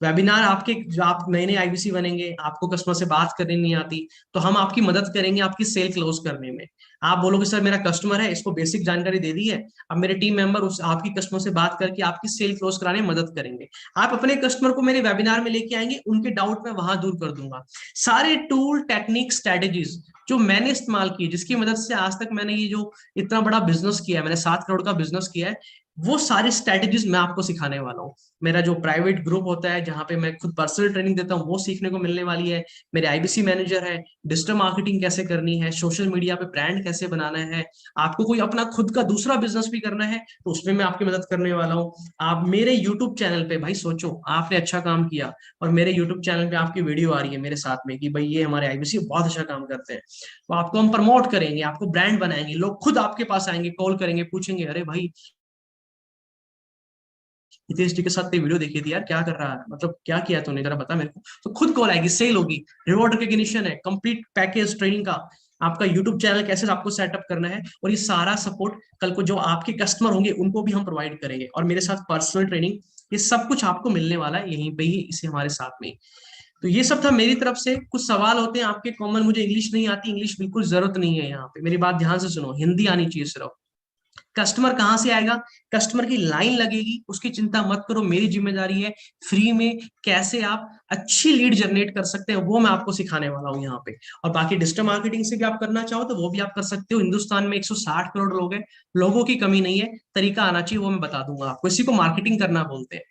A: वेबिनार आपके, जो आप नए नए आईबीसी बनेंगे, आपको कस्टमर से बात करनी नहीं आती, तो हम आपकी मदद करेंगे आपकी सेल क्लोज करने में। आप बोलोगे सर मेरा कस्टमर है, इसको बेसिक जानकारी दे दी है, अब मेरे टीम मेंबर उस आपकी कस्टमर से बात करके आपकी सेल क्लोज कराने में मदद करेंगे। आप अपने कस्टमर को मेरे वेबिनार में लेके आएंगे, उनके डाउट मैं वहां दूर कर दूंगा। सारे टूल, टेक्निक, स्ट्रेटेजीज जो मैंने इस्तेमाल किए, जिसकी मदद से आज तक मैंने ये जो इतना बड़ा बिजनेस किया है, मैंने 7 करोड़ का बिजनेस किया है, वो सारी स्ट्रेटेजीज मैं आपको सिखाने वाला हूँ। मेरा जो प्राइवेट ग्रुप होता है जहाँ पे मैं खुद पर्सनल ट्रेनिंग देता हूँ, वो सीखने को मिलने वाली है। मेरे आईबीसी मैनेजर है, डिजिटल मार्केटिंग कैसे करनी है, सोशल मीडिया पे ब्रांड कैसे बनाना है, आपको कोई अपना खुद का दूसरा बिजनेस भी करना है तो उसमें मैं आपकी मदद करने वाला हूँ। आप मेरे यूट्यूब चैनल पे, भाई सोचो आपने अच्छा काम किया और मेरे यूट्यूब चैनल पे आपकी वीडियो आ रही है मेरे साथ में कि भाई ये हमारे आईबीसी बहुत अच्छा काम करते हैं, तो आपको हम प्रमोट करेंगे, आपको ब्रांड बनाएंगे, लोग खुद आपके पास आएंगे, कॉल करेंगे, पूछेंगे अरे भाई हितेश जी के साथ वीडियो देखी थी यार, क्या कर रहा है, मतलब क्या किया तूने, जरा बता मेरे को। तो खुद कॉल आएगी, सेल होगी, रिवॉर्ड रिकग्निशन है, कंप्लीट पैकेज ट्रेनिंग का, आपका यूट्यूब चैनल कैसे आपको सेटअप करना है, और ये सारा सपोर्ट कल को जो आपके कस्टमर होंगे उनको भी हम प्रोवाइड करेंगे, और मेरे साथ पर्सनल ट्रेनिंग, ये सब कुछ आपको मिलने वाला है यहीं पे ही, इसे हमारे साथ में। तो ये सब था मेरी तरफ से। कुछ सवाल होते हैं आपके कॉमन, मुझे इंग्लिश नहीं आती, इंग्लिश बिल्कुल जरूरत नहीं है यहाँ पे, मेरी बात ध्यान से सुनो, हिंदी आनी चाहिए सिर्फ। कस्टमर कहाँ से आएगा? कस्टमर की लाइन लगेगी, उसकी चिंता मत करो, मेरी जिम्मेदारी है। फ्री में कैसे आप अच्छी लीड जनरेट कर सकते हैं वो मैं आपको सिखाने वाला हूँ यहाँ पे। और बाकी डिजिटल मार्केटिंग से भी आप करना चाहो तो वो भी आप कर सकते हो। हिंदुस्तान में 160 करोड़ लोग हैं, लोगों की कमी नहीं है, तरीका आना चाहिए, वो मैं बता दूंगा आपको। इसी को मार्केटिंग करना बोलते हैं।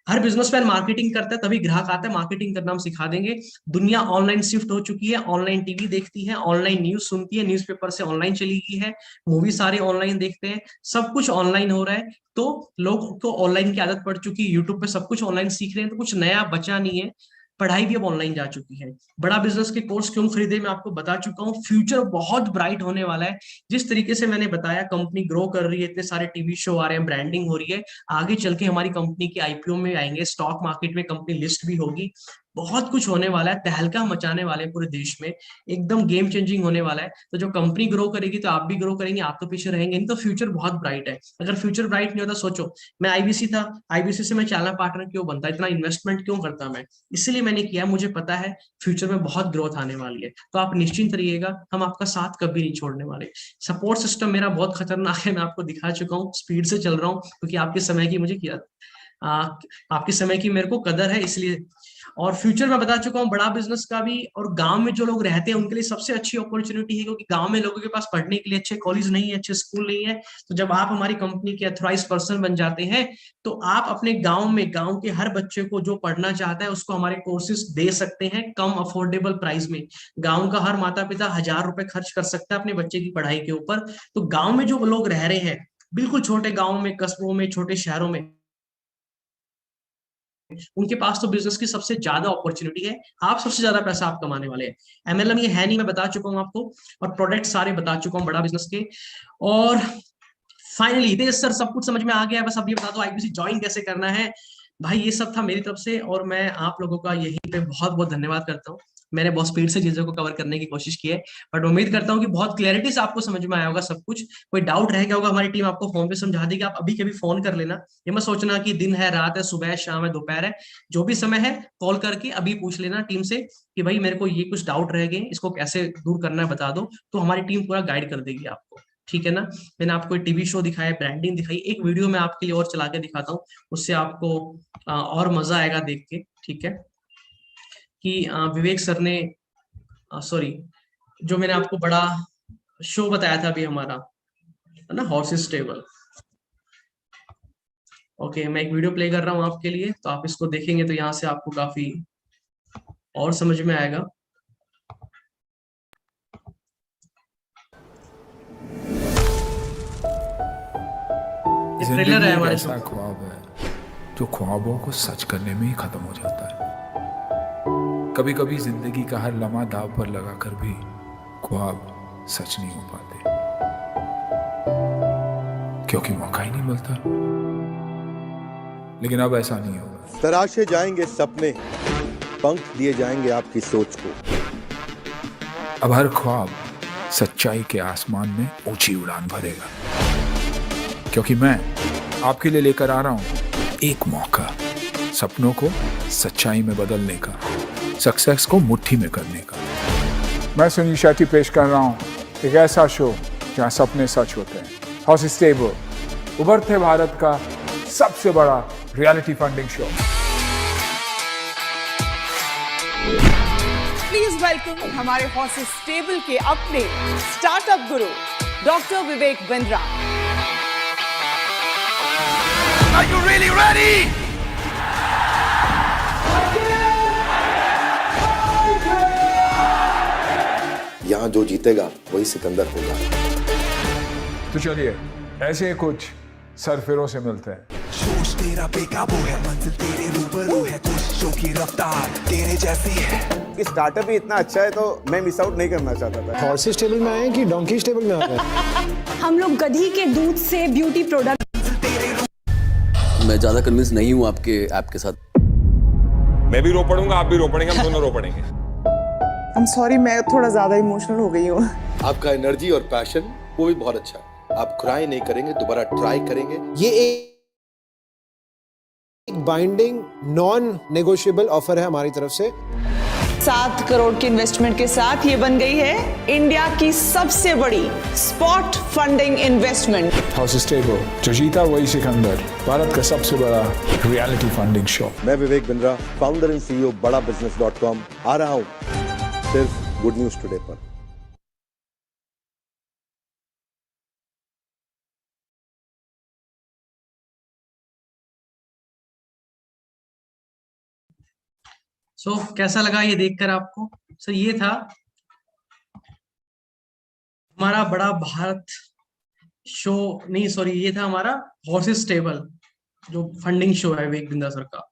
A: हर बिजनेसमैन मार्केटिंग करता है तभी ग्राहक आता है, मार्केटिंग करना हम सिखा देंगे। दुनिया ऑनलाइन शिफ्ट हो चुकी है, ऑनलाइन टीवी देखती है, ऑनलाइन न्यूज सुनती है, न्यूज़पेपर से ऑनलाइन चली गई है, मूवी सारे ऑनलाइन देखते हैं, सब कुछ ऑनलाइन हो रहा है। तो लोग को ऑनलाइन की आदत पड़ चुकी है, यूट्यूब पे सब कुछ ऑनलाइन सीख रहे हैं, तो कुछ नया बचा नहीं है। पढ़ाई भी अब ऑनलाइन जा चुकी है। बड़ा बिजनेस के कोर्स क्यों खरीदे मैं आपको बता चुका हूँ, फ्यूचर बहुत ब्राइट होने वाला है। जिस तरीके से मैंने बताया कंपनी ग्रो कर रही है, इतने सारे टीवी शो आ रहे हैं, ब्रांडिंग हो रही है, आगे चल के हमारी कंपनी की आईपीओ में आएंगे, स्टॉक मार्केट में कंपनी लिस्ट भी होगी, बहुत कुछ होने वाला है, तहलका मचाने वाले पूरे देश में, एकदम गेम चेंजिंग होने वाला है। तो जो कंपनी ग्रो करेगी तो आप भी ग्रो करेंगे, आप तो पीछे रहेंगे नहीं, तो फ्यूचर बहुत ब्राइट है। अगर फ्यूचर ब्राइट नहीं होता, सोचो मैं आईबीसी था, आईबीसी से मैं चालना पार्टनर क्यों बनता, इतना इन्वेस्टमेंट क्यों करता मैं, इसलिए मैंने किया, मुझे पता है फ्यूचर में बहुत ग्रोथ आने वाली है। तो आप निश्चिंत रहिएगा, हम आपका साथ कभी नहीं छोड़ने वाले। सपोर्ट सिस्टम मेरा बहुत खतरनाक है, मैं आपको दिखा चुका हूँ, स्पीड से चल रहा हूँ क्योंकि आपके समय की मुझे किया, आपके समय की मेरे को कदर है इसलिए। और फ्यूचर में बता चुका हूँ बड़ा बिजनेस का भी। और गांव में जो लोग रहते हैं उनके लिए सबसे अच्छी अपॉर्चुनिटी है, क्योंकि गांव में लोगों के पास पढ़ने के लिए अच्छे कॉलेज नहीं है, अच्छे स्कूल नहीं है। तो जब आप हमारी कंपनी के अथॉराइज पर्सन बन जाते हैं तो आप अपने गांव में, गांव के हर बच्चे को जो पढ़ना चाहता है उसको हमारे कोर्सेज दे सकते हैं कम अफोर्डेबल प्राइस में। गांव का हर माता पिता 1,000 रुपए खर्च कर सकता है अपने बच्चे की पढ़ाई के ऊपर। तो गांव में जो लोग रह रहे हैं, बिल्कुल छोटे गाँव में, कस्बों में, छोटे शहरों में, उनके पास तो बिजनेस की सबसे ज्यादा अपॉर्चुनिटी है, आप सबसे ज्यादा पैसा आप कमाने वाले हैं। एमएलएम ये है नहीं, मैं बता चुका हूँ आपको, और प्रोडक्ट सारे बता चुका हूँ बड़ा बिजनेस के। और फाइनली हितेश सर, सब कुछ समझ में आ गया है, बस अब ये बता दो आईबीसी ज्वाइन कैसे करना है। भाई ये सब था मेरी तरफ से, और मैं आप लोगों का यहीं पे बहुत बहुत धन्यवाद करता हूँ। मैंने बहुत स्पीड से चीजों को कवर करने की कोशिश की है, बट उम्मीद करता हूँ कि बहुत क्लैरिटी से आपको समझ में आया होगा सब कुछ। कोई डाउट रह गया होगा, हमारी टीम आपको फोन पे समझा देगी, आप अभी कभी फोन कर लेना। ये मत सोचना कि दिन है, रात है, सुबह है, शाम है, दोपहर है, जो भी समय है कॉल करके अभी पूछ लेना टीम से कि भाई मेरे को ये कुछ डाउट रह गए, इसको कैसे दूर करना है बता दो, तो हमारी टीम पूरा गाइड कर देगी आपको। ठीक है ना। मैंने आपको टीवी शो दिखाया, ब्रांडिंग दिखाई, एक वीडियो मैं आपके लिए और चला के दिखाता हूँ, उससे आपको और मजा आएगा देख के। ठीक है, कि विवेक सर ने, सॉरी, जो मैंने आपको बड़ा शो बताया था अभी हमारा, है ना, हॉर्सेस टेबल। ओके, मैं एक वीडियो प्ले कर रहा हूँ आपके लिए, तो आप इसको देखेंगे तो यहाँ से आपको काफी और समझ में आएगा। ये ट्रेलर है हमारे शो।
B: ऐसा ख्वाब है जो ख्वाबों को सच करने में ही खत्म हो जाता है। कभी कभी जिंदगी का हर लम्हा दाव पर लगाकर भी ख्वाब सच नहीं हो पाते, क्योंकि मौका ही नहीं मिलता। लेकिन अब ऐसा नहीं होगा।
C: तराशे जाएंगे सपने, पंख दिए जाएंगे आपकी सोच को।
B: अब हर ख्वाब सच्चाई के आसमान में ऊंची उड़ान भरेगा, क्योंकि मैं आपके लिए लेकर आ रहा हूं एक मौका, सपनों को सच्चाई में बदलने का, सक्सेस को मुट्ठी में करने का। मैं सुनील शेट्टी पेश कर रहा हूं एक ऐसा शो जहां सपने सच होते हैं। हॉर्सेस टेबल, उभरते भारत का सबसे बड़ा reality funding show.
D: Please welcome हमारे हॉर्सेस टेबल के अपने startup Guru doctor Vivek Bindra.
E: Are you really ready?
C: यहाँ जो जीतेगा वही सिकंदर होगा।
B: तो चलिए ऐसे कुछ सरफिरों से मिलते हैं।
E: जोश तेरा बेकाबू है, मंजिल तेरे रूबरू है, कोशिशों की रफ्तार तेरे जैसी है।
F: कि स्टार्टअप ही इतना अच्छा है तो मैं मिस आउट नहीं करना चाहता था।
G: हॉर्सेस टेबल में आए कि डोंकीज टेबल में आ गए?
H: हम लोग गधी के दूध से ब्यूटी प्रोडक्ट।
I: मैं ज्यादा कन्विंस नहीं हूँ आपके ऐप के साथ।
J: मैं भी रो पड़ूंगा, आप भी रो पड़ेंगे, हम दोनों रो पड़ेंगे।
D: आई एम सॉरी, मैं थोड़ा ज्यादा इमोशनल हो गई हूँ।
C: आपका एनर्जी और पैशन वो भी बहुत अच्छा है। आप क्राई नहीं करेंगे, दोबारा ट्राई करेंगे।
G: ये एक बाइंडिंग नॉन नेगोशिएबल ऑफर है हमारी तरफ से।
D: 7 करोड़ की इन्वेस्टमेंट के साथ ये बन गई है इंडिया की सबसे बड़ी spot funding investment.
B: Horses table, जो जीता वही सिकंदर, भारत का सबसे बड़ा रियलिटी फंडिंग शो।
C: मैं Vivek Bindra, founder and CEO बड़ा business.com आ रहा हूँ सिर्फ गुड न्यूज टुडे पर।
A: सो कैसा लगा ये देखकर आपको? सर ये था हमारा बड़ा भारत शो, नहीं सॉरी, ये था हमारा हॉर्सेस टेबल, जो फंडिंग शो है विवेक बिंद्रा सर का।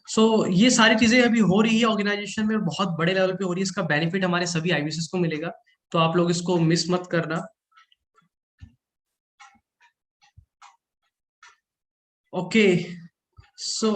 A: सो ये सारी चीजें अभी हो रही है ऑर्गेनाइजेशन में, बहुत बड़े लेवल पे हो रही है। इसका बेनिफिट हमारे सभी आईबीसीएस को मिलेगा, तो आप लोग इसको मिस मत करना। ओके, सो